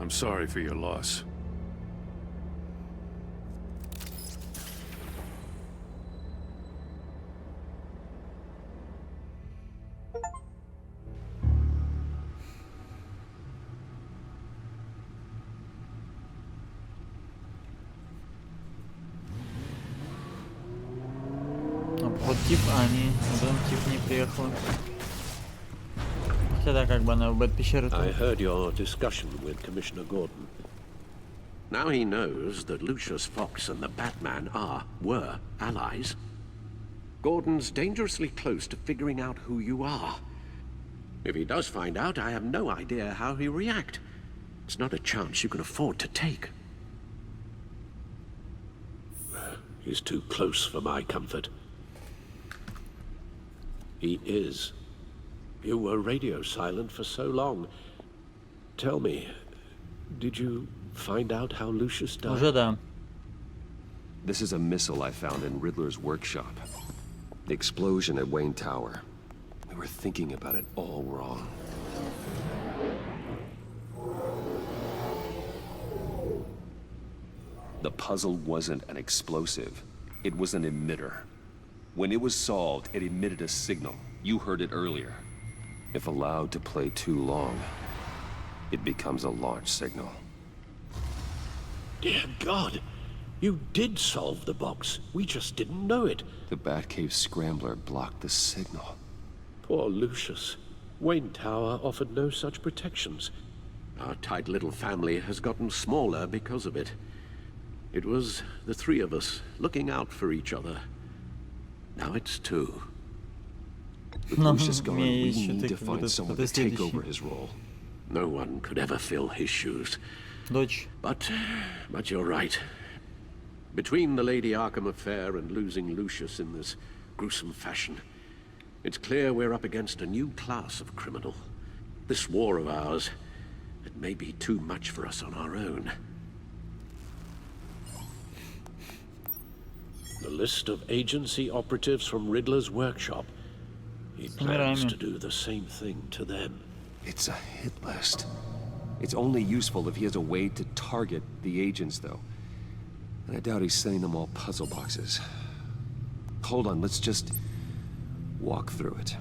I'm sorry for your loss. Вот Тиф, потом Тиф не приехала. Хотя да, как бы она в Бэт-пещеру. I heard your discussion with Commissioner Gordon. Now he knows that Lucius Fox and the Batman were allies. Gordon's dangerously close to figuring out who you are. If he does find out, I have no idea how he'll react. It's not a chance you can afford to take. He's too close for my comfort. He is. You were radio silent for so long. Tell me, did you find out how Lucius died? Уже да. This is a missile I found in Riddler's workshop. The explosion at Wayne Tower. We were thinking about it all wrong. The puzzle wasn't an explosive. It was an emitter. When it was solved, it emitted a signal. You heard it earlier. If allowed to play too long, it becomes a launch signal. Dear God, you did solve the box. We just didn't know it. The Batcave scrambler blocked the signal. Poor Lucius. Wayne Tower offered no such protections. Our tight little family has gotten smaller because of it. It was the three of us looking out for each other. Now it's two. With Lucius gone, we need to find someone to take over his role. No one could ever fill his shoes. Дочь. But you're right. Between the Lady Arkham affair and losing Lucius in this gruesome fashion, it's clear we're up against a new class of criminal. This war of ours, it may be too much for us on our own. The list of agency operatives from Riddler's workshop. He plans to do the same thing to them. It's a hit list. It's only useful if he has a way to target the agents, though. And I doubt he's sending them all puzzle boxes. Hold on, let's just walk through it.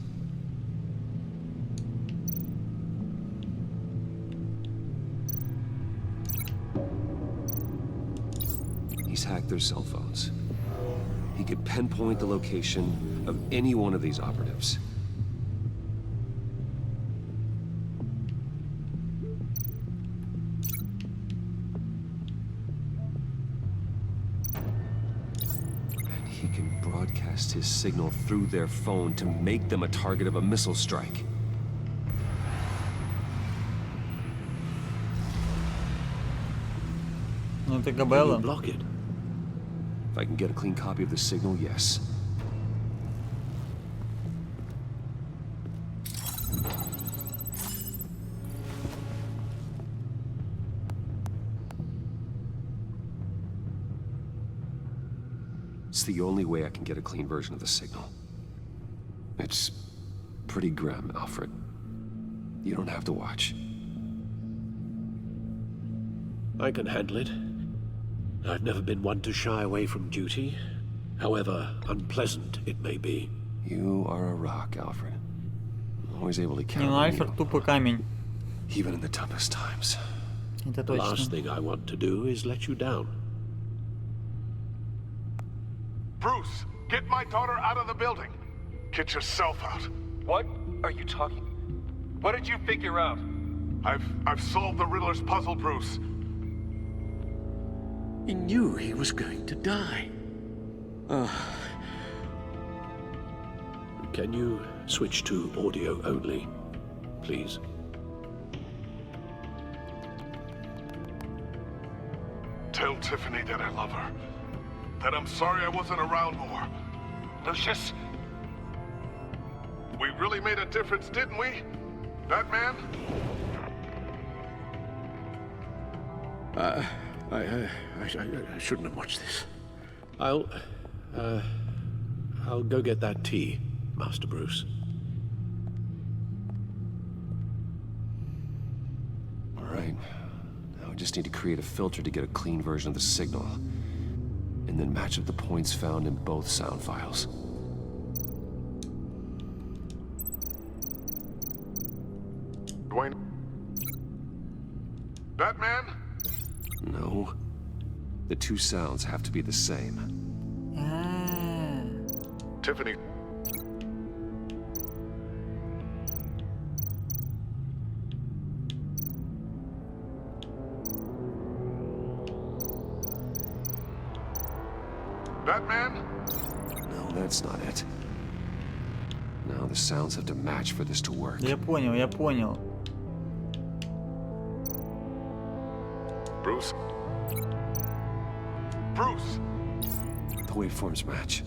He's hacked their cell phones. He could pinpoint the location of any one of these operatives. And he can broadcast his signal through their phone to make them a target of a missile strike. Это Габелла. Block it. If I can get a clean copy of the signal, yes. It's the only way I can get a clean version of the signal. It's pretty grim, Alfred. You don't have to watch. I can handle it. I've never been one to shy away from duty, however unpleasant it may be. You are a rock, Alfred. Always able to count Не, on Альфред тупо камень. even in the toughest times. Это The last точно. thing I want to do is let you down. Bruce, get my daughter out of the building. Get yourself out. What are you talking? What did you figure out? I've solved the Riddler's puzzle, Bruce. He knew he was going to die. Can you switch to audio only, please? Tell Tiffany that I love her. That I'm sorry I wasn't around more. Lucius? We really made a difference, didn't we? Batman? I shouldn't have watched this. I'll go get that tea, Master Bruce. All right. Now we just need to create a filter to get a clean version of the signal. And then match up the points found in both sound files. Dwayne? Batman? No. The two sounds have to be the same. Tiffany. Batman? No, that's not it. Now the sounds have to match for this to work. Я понял, я понял. Bruce? Bruce! The waveforms match.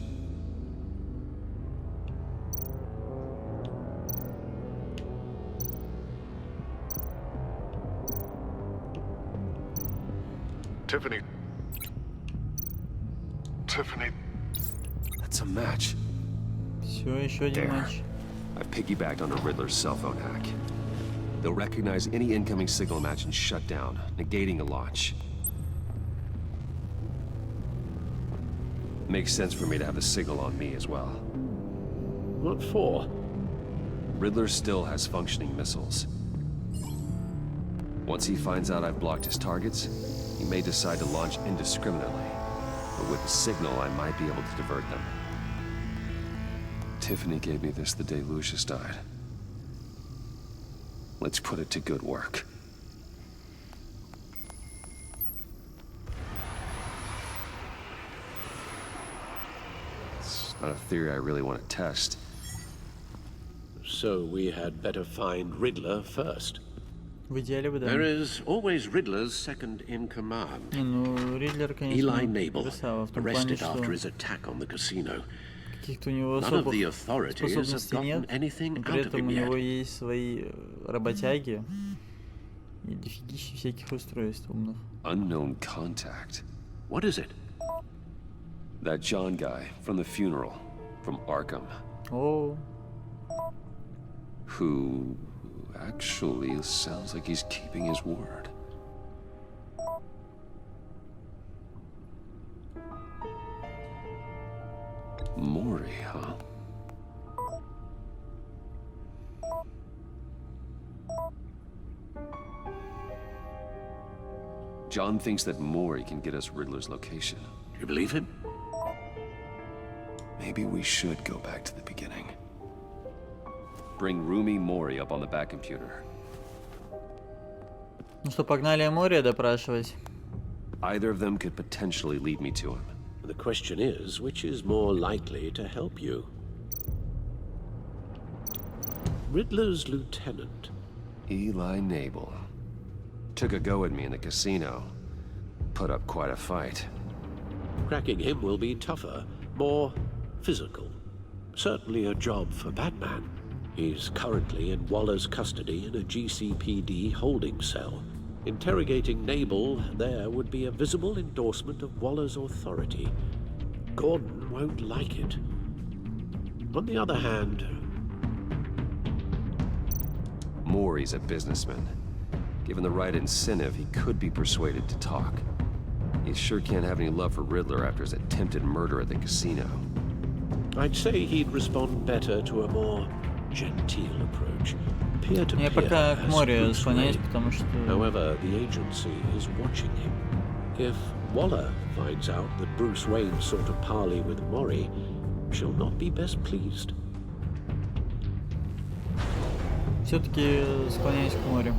Tiffany. Tiffany. That's a match. Все, еще один матч. I've piggybacked on a Riddler's cell phone hack. They'll recognize any incoming signal match and shut down, negating a launch. Makes sense for me to have the signal on me as well. What for? Riddler still has functioning missiles. Once he finds out I've blocked his targets, he may decide to launch indiscriminately. But with the signal, I might be able to divert them. Tiffany gave me this the day Lucius died. Let's put it to good work. It's not a theory I really want to test. So we had better find Riddler first. В идеале бы да. There is always Riddler's second in command. Не, ну, Riddler, конечно, Eli Nabel, красава в том плане, arrested что after his attack on the casino. каких-то у него None of the особых authorities have способностей gotten нет, anything но out при of этом him у него yet. есть свои работяги и дофигища всяких устройств умных. Unknown contact. What is it? That John guy from the funeral, from Arkham. Oh. Who actually sounds like he's keeping his word. Mori, huh? John thinks that Mori can get us Riddler's location. You believe him? Maybe we should go back to the beginning. Bring Rumi Mori up on the back computer. Ну что, погнали Мория допрашивать. Either of them could potentially lead me to him. The question is, which is more likely to help you? Riddler's lieutenant. Eli Nabel. Took a go at me in the casino. Put up quite a fight. Cracking him will be tougher, more physical. Certainly a job for Batman. He's currently in Waller's custody in a GCPD holding cell. Interrogating Nabel there would be a visible endorsement of Waller's authority. Gordon won't like it. On the other hand... Mori's a businessman. Given the right incentive, he could be persuaded to talk. He sure can't have any love for Riddler after his attempted murder at the casino. I'd say he'd respond better to a more genteel approach. Я пока к Морию склоняюсь, потому что... However, the agency is watching him. If Waller finds out that Bruce Wayne sought a parley with Mori, she'll not be best pleased. Все-таки склоняюсь к Морию.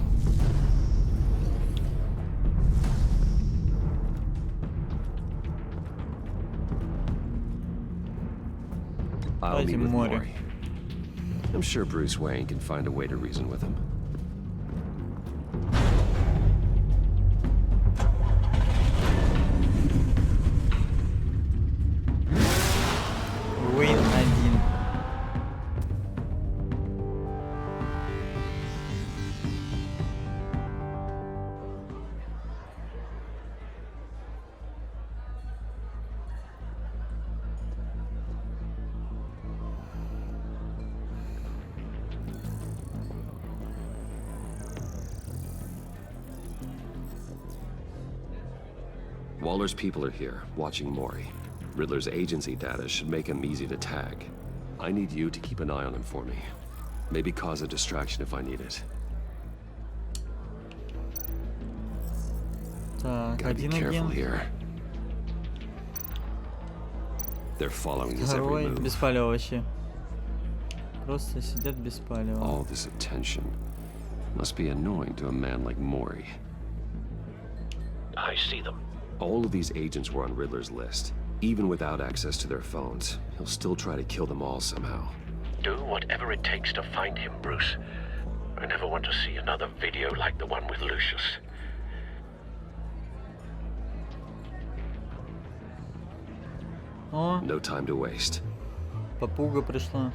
I'll meet with Mori. I'm sure Bruce Wayne can find a way to reason with him. Wayne 1. Waller's people are here, watching Mori. Riddler's agency data should make him easy to tag. I need you to keep an eye on him for me. Maybe cause a distraction if I need it. Так, Gotta be careful here. They're following his every Второй move. без палева вообще. Просто сидят без палева. All this attention must be annoying to a man like Mori. I see them. All of these agents were on Riddler's list. Even without access to their phones, he'll still try to kill them all somehow. Do whatever it takes to find him, Bruce. I never want to see another video like the one with Lucius. О, No time to waste. попуга пришла.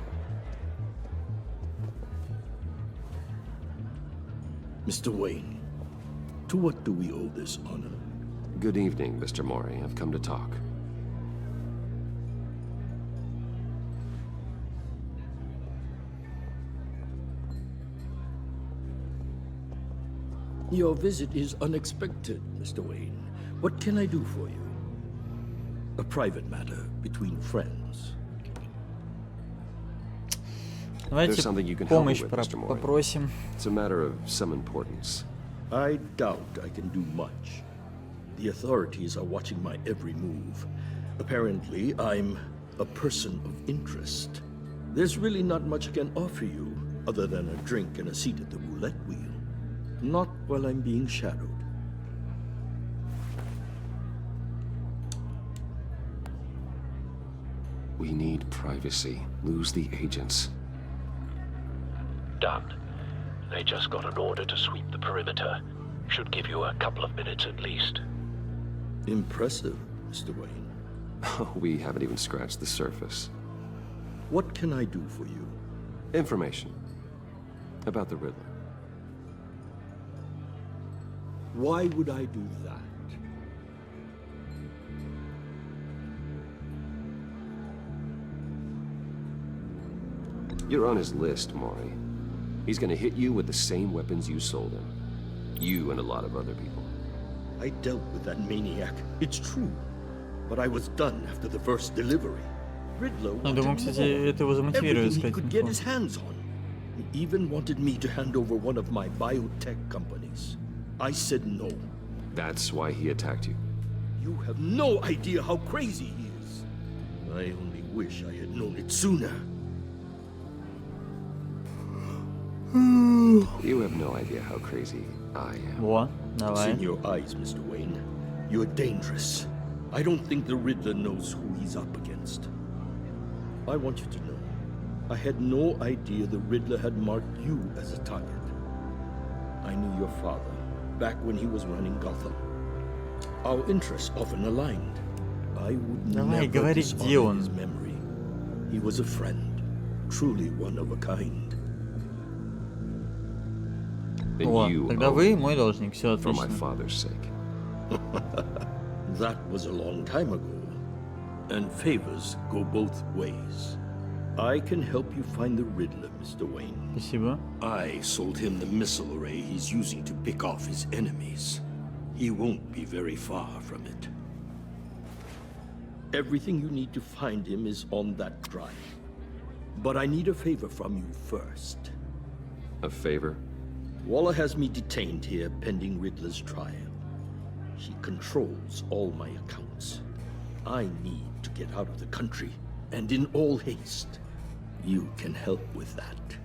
Mr. Wayne, to what do we owe this honor? Good evening, Mr. Mori. I've come to talk. Your visit is unexpected, Mr. Wayne. What can I do for you? A private matter between friends. Давайте something you can help me помощь with, Mr. Mori. попросим. It's a matter of some importance. I doubt I can do much. The authorities are watching my every move. Apparently, I'm a person of interest. There's really not much I can offer you, other than a drink and a seat at the roulette wheel. Not while I'm being shadowed. We need privacy. Lose the agents. Done. They just got an order to sweep the perimeter. Should give you a couple of minutes at least. Impressive, Mr. Wayne. We haven't even scratched the surface. What can I do for you? Information about the Riddler. Why would I do that? You're on his list, Mori. He's gonna hit you with the same weapons you sold him. You and a lot of other people. I dealt with that maniac. It's true. But I was done after the first delivery. Riddler Я думаю, кстати, это его замотивирует everything he сказать could get инфу. his hands on. He even wanted me to hand over one of my biotech companies. I said no. That's why he attacked you. You have no idea how crazy he is. I only wish I had known it sooner. You have no idea how crazy I am. Во, It's давай. in your eyes, Mr. Wayne. You're dangerous. I don't think the Riddler knows who he's up against. I want you to know, I had no idea the Riddler had marked you as a target. I knew your father back when he was running Gotham. Our interests often aligned. I would Давай, never говори, dishonor где он? his memory. He was a friend, truly one of a kind. Then О, you тогда owe вы me мой должник, все for my отлично. father's sake. That was a long time ago. And favors go both ways. I can help you find the Riddler, Mr. Wayne. Спасибо. I sold him the missile array he's using to pick off his enemies. He won't be very far from it. Everything you need to find him is on that drive. But I need a favor from you first. A favor? Waller has me detained here pending Riddler's trial. She controls all my accounts. I need to get out of the country, and in all haste. You can help with that.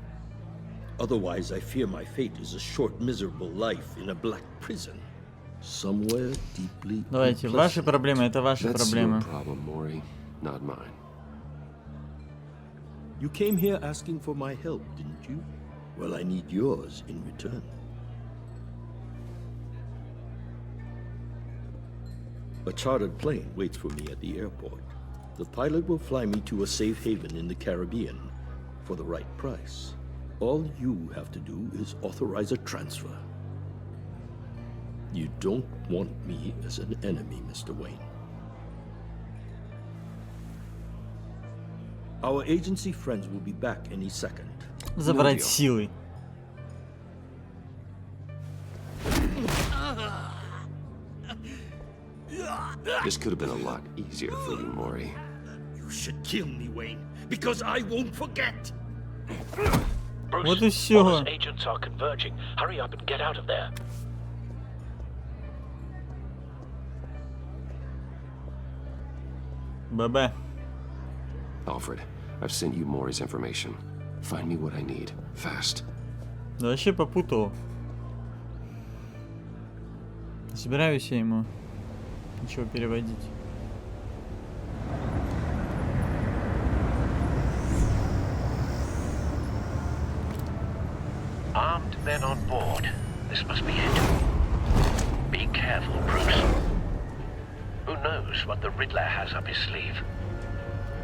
Otherwise, I fear my fate is a short, miserable life in a black prison. Somewhere deeply Давайте, ваши проблемы, это ваши That's проблемы. your problem, Mori, not mine. You came here asking for my help, didn't you? Well, I need yours in return. A chartered plane waits for me at the airport. The pilot will fly me to a safe haven in the Caribbean for the right price. All you have to do is authorize a transfer. You don't want me as an enemy, Mr. Wayne. Our agency friends will be back any second. Забрать силой. This could have been a lot easier for you, Mori. You should kill me, Wayne, because I won't forget. Bruce, Вот и всё. Waller's agents are converging. Hurry up and get out of there. ББ. Alfred, I've sent you Maury's information. Find me what I need. Fast. Да вообще попутал. Не собираюсь я ему ничего переводить. Armed men on board. This must be it. Be careful, Bruce. Who knows what the Riddler has up his sleeve?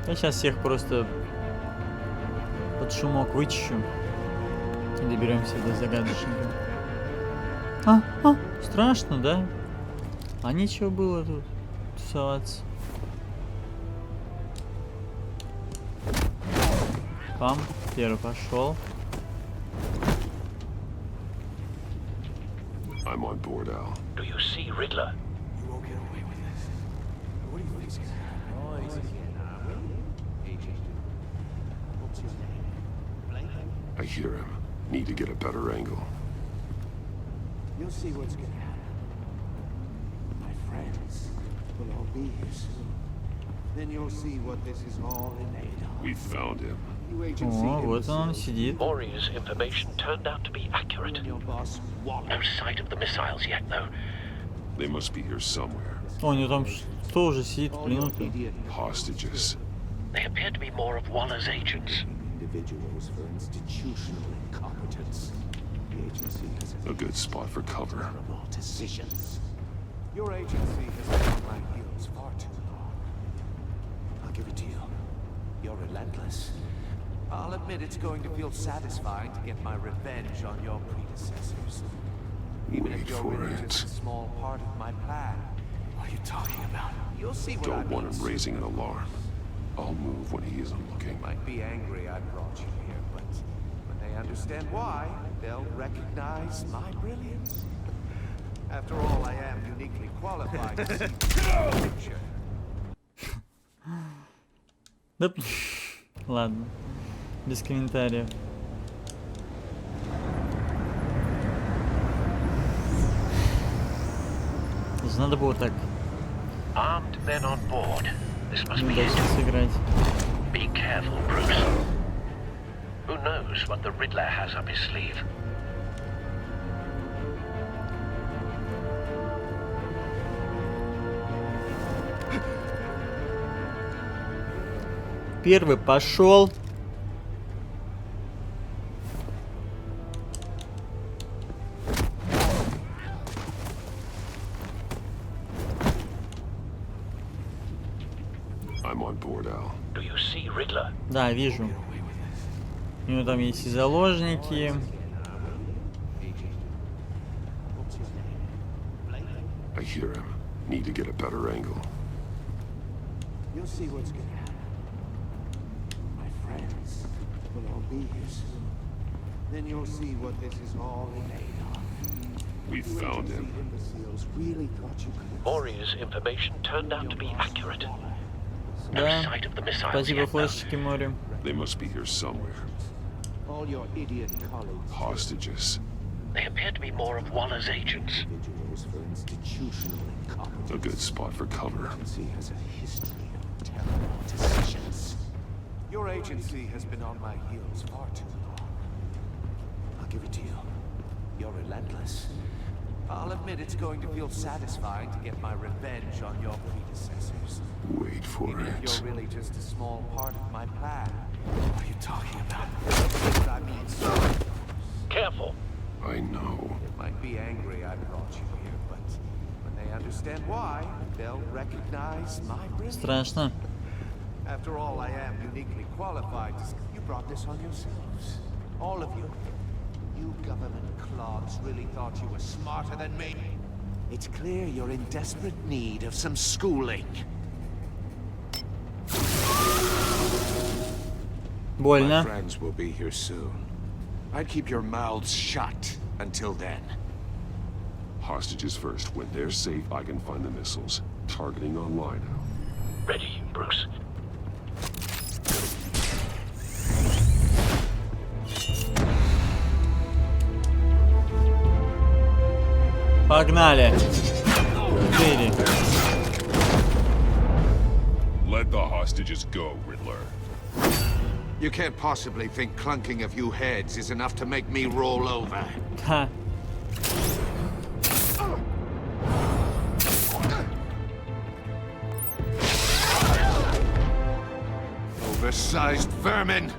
Я сейчас всех просто под шумок вычищу и доберемся до загадочника. Страшно, да? А нечего было тут тусоваться. Пам, первый пошел. I'm on board, Al. Do you see Riddler? You won't get away with this. What do you think's gonna happen? I hear him. Need to get a better angle. You'll see what's gonna happen. My friends will all be here soon. Then you'll see what this is all in aid of. We found him. You agency О, вот он сидит. Maury's information turned out to be accurate. No sight of the missiles yet, though. They must be here somewhere. О, у него там что уже сидит в плену? Hostages. They appear to be more of Waller's agents. Individuals for institutional incompetence. The agency has A good spot for cover. terrible decisions. Your agency has been on my heels far too long. I'll give it to you. You're relentless. I'll admit it's going to feel satisfying to get my revenge on your predecessors. Even if you're really just a small part of my plan. What are you talking about? You'll see what I Don't want mean. him raising an alarm. I'll move when he isn't looking. Might be angry I brought you here, but when they understand why, they'll recognize my brilliance. After all, I am uniquely qualified to see the picture. Да, ладно, без комментариев. Надо было так. Armed men on board. This must be Удачно it. сыграть. Be careful, Bruce. Who knows what the Riddler has up his sleeve? Первый пошел. I'm on board, Al. Do you see Riddler? Да, вижу. У него там есть и заложники. I hear him. Need to get a better angle. You'll see what's gonna happen. My friends will all be here soon. Then you'll see what this is all in aid of. We found him. Imbeciles really thought you could. Maury's information turned out to be accurate. No Да. sight of the missiles Спасибо, yet, though. флешечки море. They must be here somewhere. All your idiot colleagues. Hostages. They appear to be more of Waller's agents. Individuals for institutional incompetence. A good spot for cover. Agency has a history of terrible decisions. Your agency has been on my heels far too long. I'll give it to you. You're relentless. I'll admit it's going to feel satisfying to get my revenge on your predecessors. Wait for Even if it. you're really just a small part of my plan. What are you talking about? What I mean, sir. Careful. I know. It might be angry I brought you here, but when they understand why, they'll recognize my brilliance. Страшно. After all, I am uniquely qualified to... You brought this on yourselves. All of you. You government clods really thought you were smarter than me. It's clear you're in desperate need of some schooling. Больно. My friends will be here soon. I'd keep your mouths shut until then. Hostages first. When they're safe, I can find the missiles. Targeting online now. Ready, Bruce. Погнали. 4. Let the hostages go, Riddler. You can't possibly think clunking a few heads is enough to make me roll over. Ha. Oversized vermin!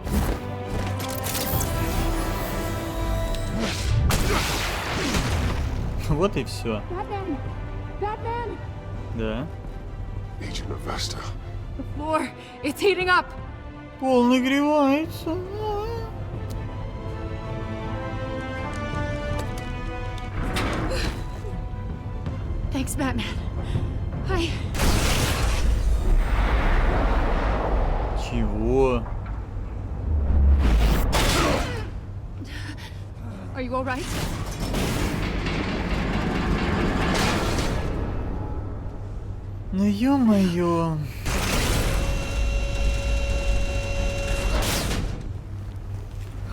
Вот и все. Batman! Batman! Да. Agent of Vesta. The floor, it's heating up! Пол нагревается. Thanks, Batman. Чего? Are you all right? Ну ё-моё.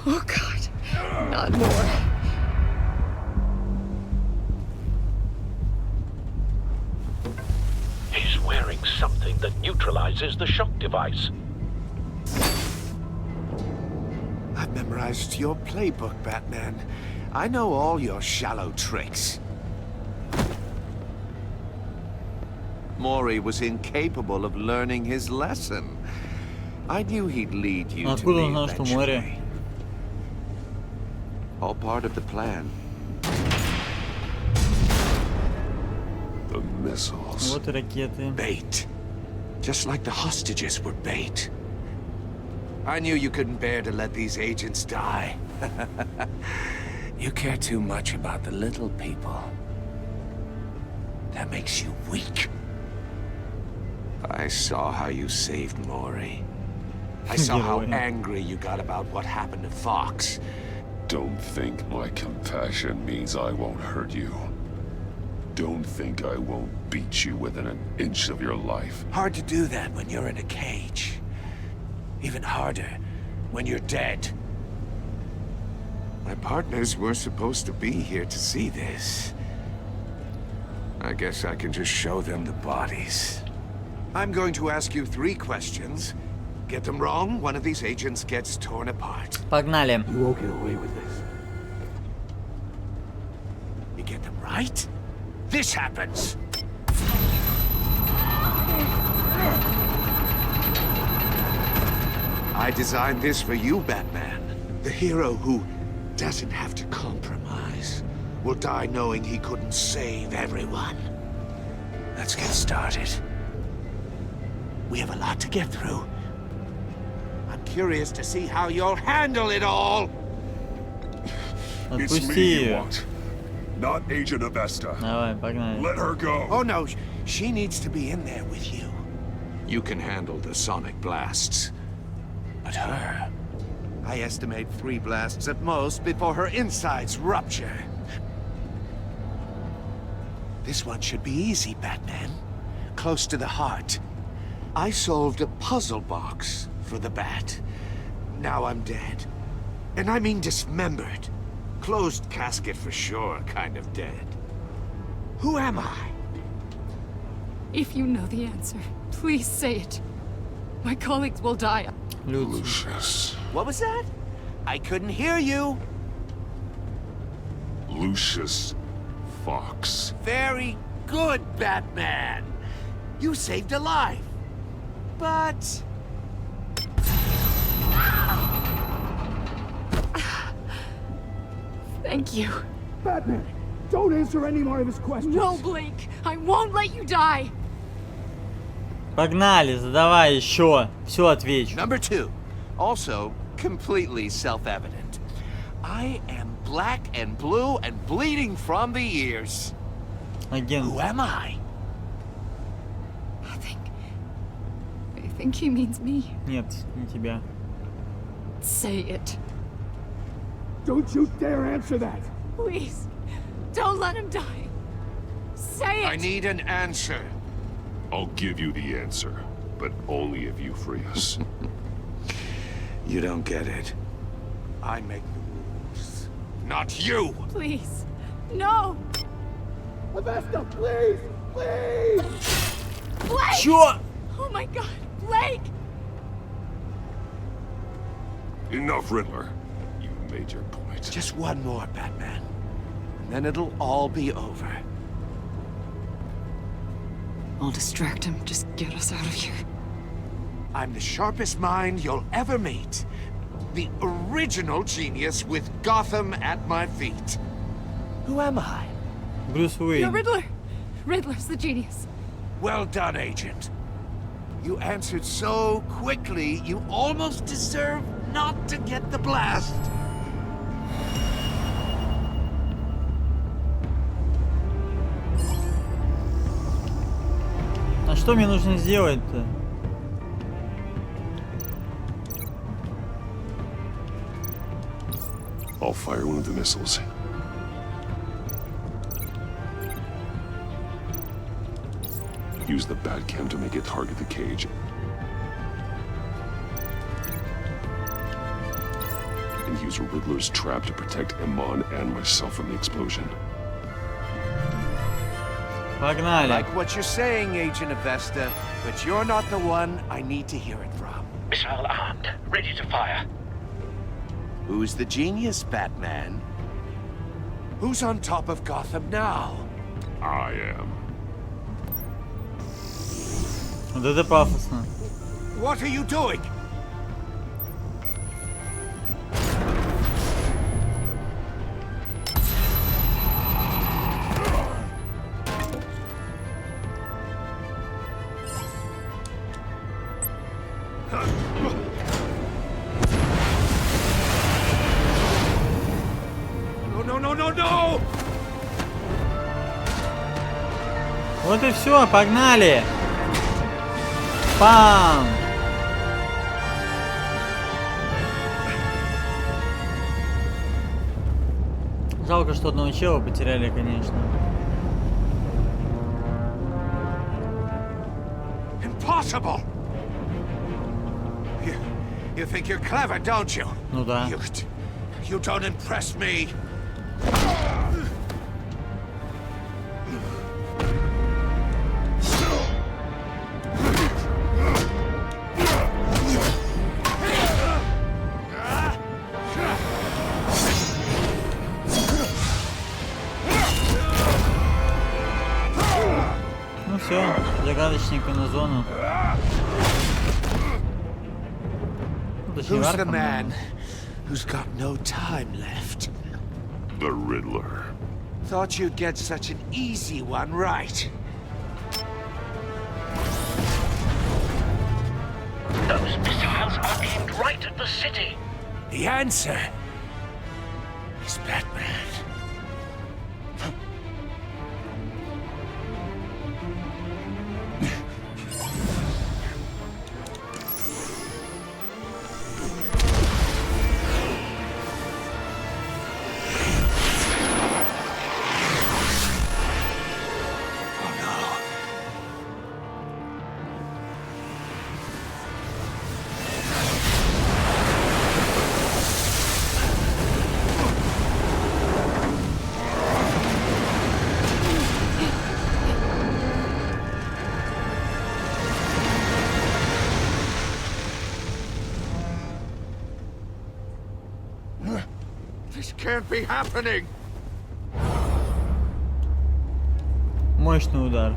Oh God, not more. He's wearing something that neutralizes the shock device. I've memorized your playbook, Batman. I know all your shallow tricks. Mori was incapable of learning his lesson. I knew he'd lead you to me eventually. All part of the plan. The missiles. Вот и ракеты. Bait. Just like the hostages were bait. I knew you couldn't bear to let these agents die. You care too much about the little people. That makes you weak. I saw how you saved Mori. I saw how angry you got about what happened to Fox. Don't think my compassion means I won't hurt you. Don't think I won't beat you within an inch of your life. Hard to do that when you're in a cage. Even harder when you're dead. My partners were supposed to be here to see this. I guess I can just show them the bodies. I'm going to ask you 3 questions. Get them wrong, one of these agents gets torn apart. Погнали. You won't get away with this. You get them right, this happens. I designed this for you, Batman. The hero who doesn't have to compromise will die knowing he couldn't save everyone. Let's get started. We have a lot to get through. I'm curious to see how you'll handle it all. It's me you want, not Agent of Vesta. Давай, погнали. Let her go. Oh no, she needs to be in there with you. You can handle the sonic blasts. But her, I estimate 3 blasts at most before her insides rupture. This one should be easy, Batman. Close to the heart. I solved a puzzle box for the Bat. Now I'm dead. And I mean dismembered. Closed casket for sure, kind of dead. Who am I? If you know the answer, please say it. My colleagues will die. Lucius. What was that? I couldn't hear you. Lucius Fox. Very good, Batman. You saved a life. But... Thank you. Batman, don't answer any more of his questions. No, Blake. I won't let you die. Погнали, задавай еще. Все отвечу. Number 2. Also, completely self-evident. I am black and blue and bleeding from the ears. Агент. Who am I? I think he means me. Нет, не тебя. Say it. Don't you dare answer that. Please. Don't let him die. Say it. I need an answer. I'll give you the answer, but only if you free us. You don't get it. I make the rules, not you. Please. No. Vesta, please! Please! Blake! Чё? Oh my God. Blake! Enough, Riddler. You've made your point. Just one more, Batman. And then it'll all be over. I'll distract him. Just get us out of here. I'm the sharpest mind you'll ever meet. The original genius with Gotham at my feet. Who am I? Bruce Wayne. You're Riddler. Riddler's the genius. Well done, Agent. You answered so quickly, you almost deserve not to get the blast. А что мне нужно сделать-то? I'll fire one of the missiles. Use the Batcam to make it target the cage. And use Riddler's trap to protect Iman and myself from the explosion. Погнали. I like what you're saying, Agent Avesta, but you're not the one I need to hear it from. Missile armed, ready to fire. Who's the genius, Batman? Who's on top of Gotham now? I am. Вот это пафосно. What are you doing? No! Вот и все, погнали! Пам! Жалко, что одного чела потеряли, конечно. Impossible! You think you're clever, don't you? Ну да. You don't impress me. Ну все, загадочника на зону. Who's the man who's got no time left? The Riddler. Thought you'd get such an easy one right. Those missiles are aimed right at the city. The answer is Batman. This can't be happening. Мощный удар.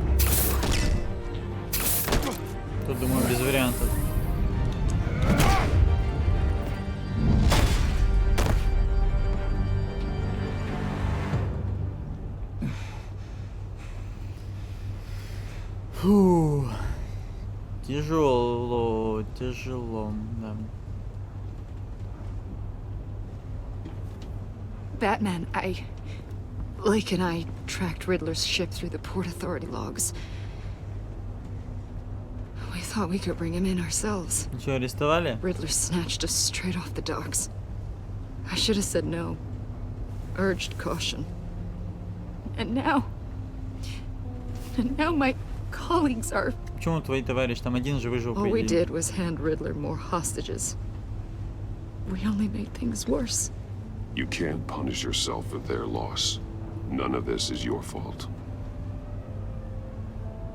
Тут, думаю, без вариантов. Фу. Тяжело, да. Batman, Lake and I tracked Riddler's ship through the Port Authority logs. We thought we could bring him in ourselves. Ничего, арестовали? Riddler snatched us straight off the docks. I should have said no. Urged caution. And now my colleagues are... Почему твои товарищи? Там один же выжил, All по we идее. did was hand Riddler more hostages. We only made things worse. You can't punish yourself for their loss. None of this is your fault.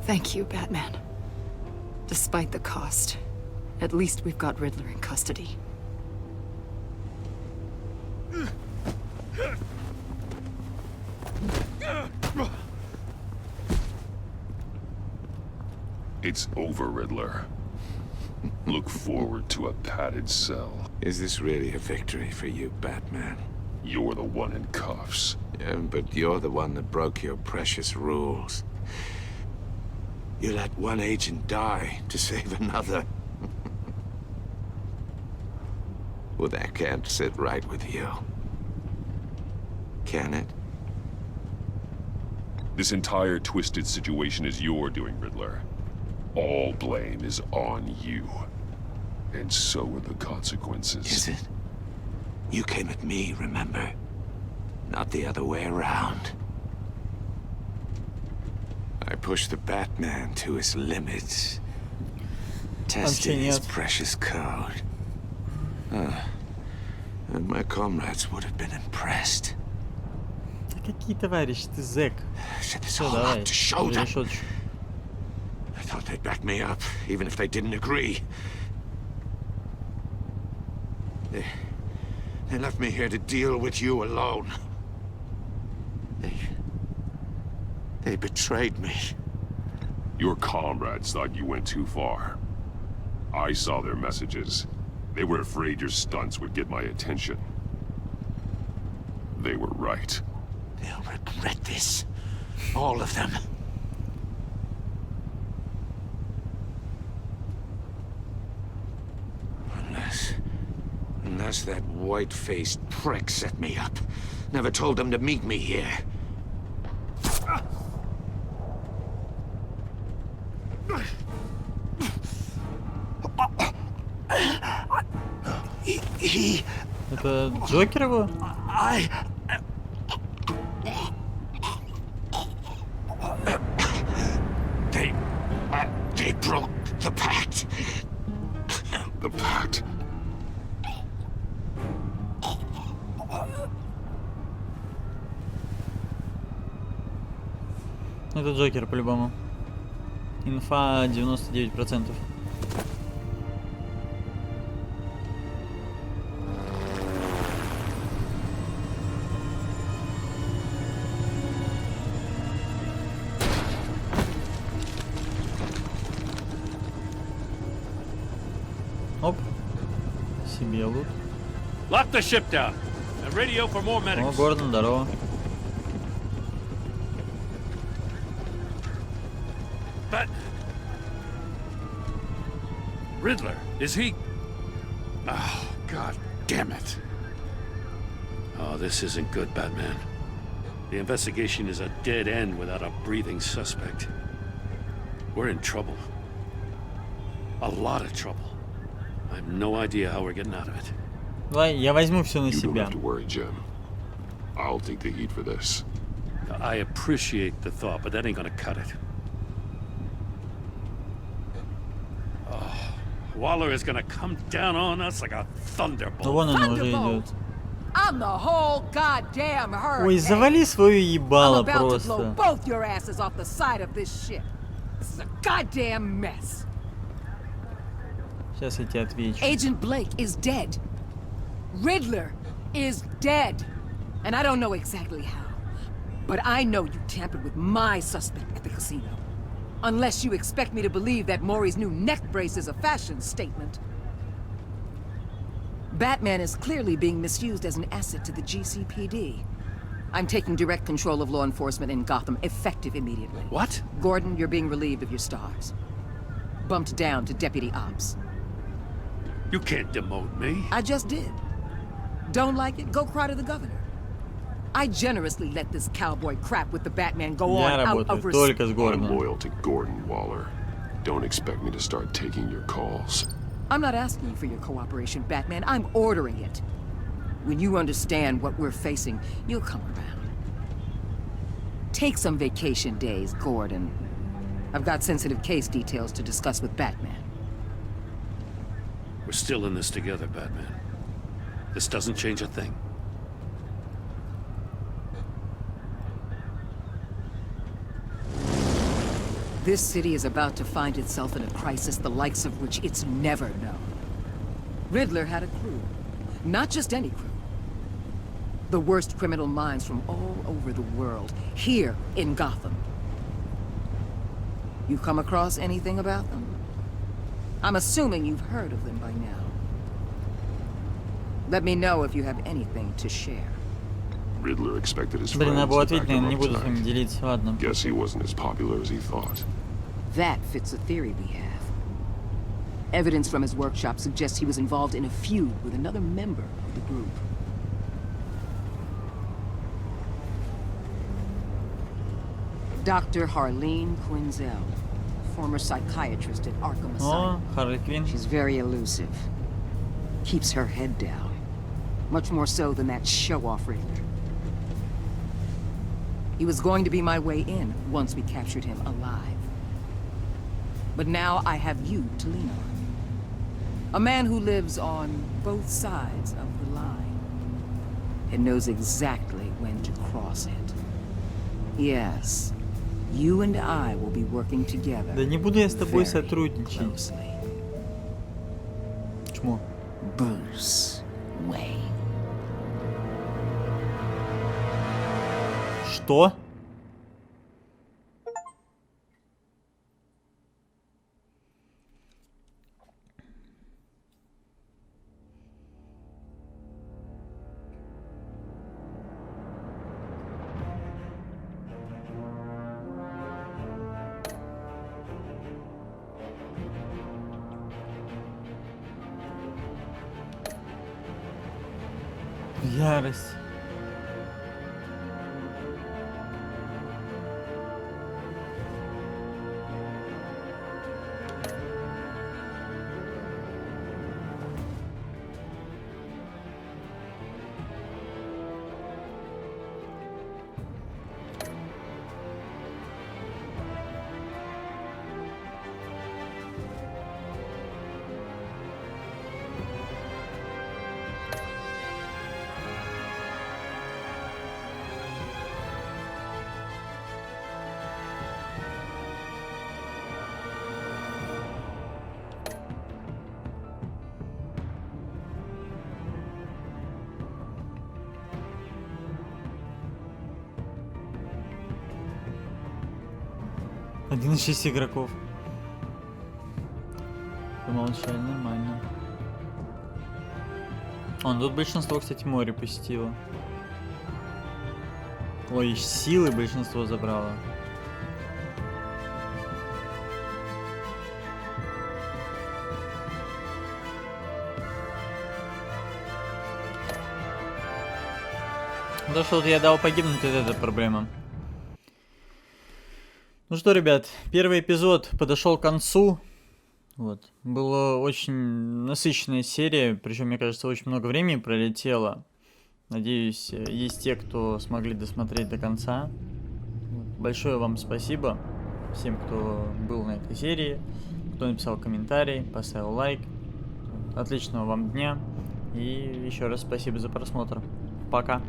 Thank you, Batman. Despite the cost, at least we've got Riddler in custody. It's over, Riddler. Look forward to a padded cell. Is this really a victory for you, Batman? You're the one in cuffs. Yeah, but you're the one that broke your precious rules. You let one agent die to save another. Well, that can't sit right with you. Can it? This entire twisted situation is your doing, Riddler. All blame is on you. And so are the consequences. Is it? You came at me, remember? Not the other way around. I pushed the Batman to his limits. Tested his precious code. And my comrades would have been impressed. Какие товарищи, ты зэк. Все, давай, решеточку. I thought they'd back me up, even if they didn't agree. They left me here to deal with you alone. They betrayed me. Your comrades thought you went too far. I saw their messages. They were afraid your stunts would get my attention. They were right. They'll regret this. All of them. Unless that white-faced prick set me up. Never told them to meet me here. Это Джокер его? They broke the pact. The pact? Это Джокер по-любому. Инфа 99%. Оп. Себе лут. Lock the ship down. And radio for more medics. О, Гордон, здорово. But Riddler, is he? Oh, God damn it. Oh, this isn't good, Batman. The investigation is a dead end without a breathing suspect. We're in trouble. A lot of trouble. I have no idea how we're getting out of it. Давай, я возьму все на You don't себя. have to worry, Jim. I'll take the heat for this. I appreciate the thought, but that ain't gonna cut it. Oh, Waller is gonna come down on us like a thunderbolt. Ну вон оно уже идет. I'm the whole goddamn herd. Ой, завали свое ебало I'm about to blow просто. both your asses off the side of this ship. This is a goddamn mess. Сейчас я тебе отвечу. Agent Blake is dead. Riddler is dead. And I don't know exactly how. But I know you tampered with my suspect at the casino. Unless you expect me to believe that Maury's new neck brace is a fashion statement. Batman is clearly being misused as an asset to the GCPD. I'm taking direct control of law enforcement in Gotham, effective immediately. What? Gordon, you're being relieved of your stars. Bumped down to Deputy Ops. You can't demote me. I just did. Don't like it? Go cry to the governor. I generously let this cowboy crap with the Batman go on out of respect. I'm loyal to Gordon Waller. Don't expect me to start taking your calls. I'm not asking you for your cooperation, Batman. I'm ordering it. When you understand what we're facing, you'll come around. Take some vacation days, Gordon. I've got sensitive case details to discuss with Batman. We're still in this together, Batman. This doesn't change a thing. This city is about to find itself in a crisis the likes of which it's never known. Riddler had a crew. Not just any crew. The worst criminal minds from all over the world, here in Gotham. You come across anything about them? I'm assuming you've heard of them by now. Let me know if you have anything to share. Riddler expected his Блин, надо friends было to back ответить, наверное, him не up буду с вами tonight. делиться, ладно. Guess he wasn't as popular as he thought. That fits the theory we have. Evidence from his workshop suggests he was involved in a feud with another member of the group. Dr. Harleen Quinzel, former psychiatrist at Arkham Asylum. О, Харли Квинн. She's very elusive. Keeps her head down. Much more so than that show-off Riddler. He was going to be my way in once we captured him alive. But now I have you to lean on. A man who lives on both sides of the line and knows exactly when to cross it. Yes, you and I will be working together. Да не буду я с тобой very сотрудничать. closely. Чмо. Bruce Wayne. Что? Ярость. Один из 6 игроков. Помолчали, нормально. Он тут большинство, кстати, море пустило. Ой, силы большинство забрало. То, что вот я дал погибнуть, это проблема. Ну что, ребят, первый эпизод подошел к концу. Вот. Была очень насыщенная серия, причем, мне кажется, очень много времени пролетело. Надеюсь, есть те, кто смогли досмотреть до конца. Большое вам спасибо всем, кто был на этой серии, кто написал комментарий, поставил лайк. Отличного вам дня и еще раз спасибо за просмотр. Пока.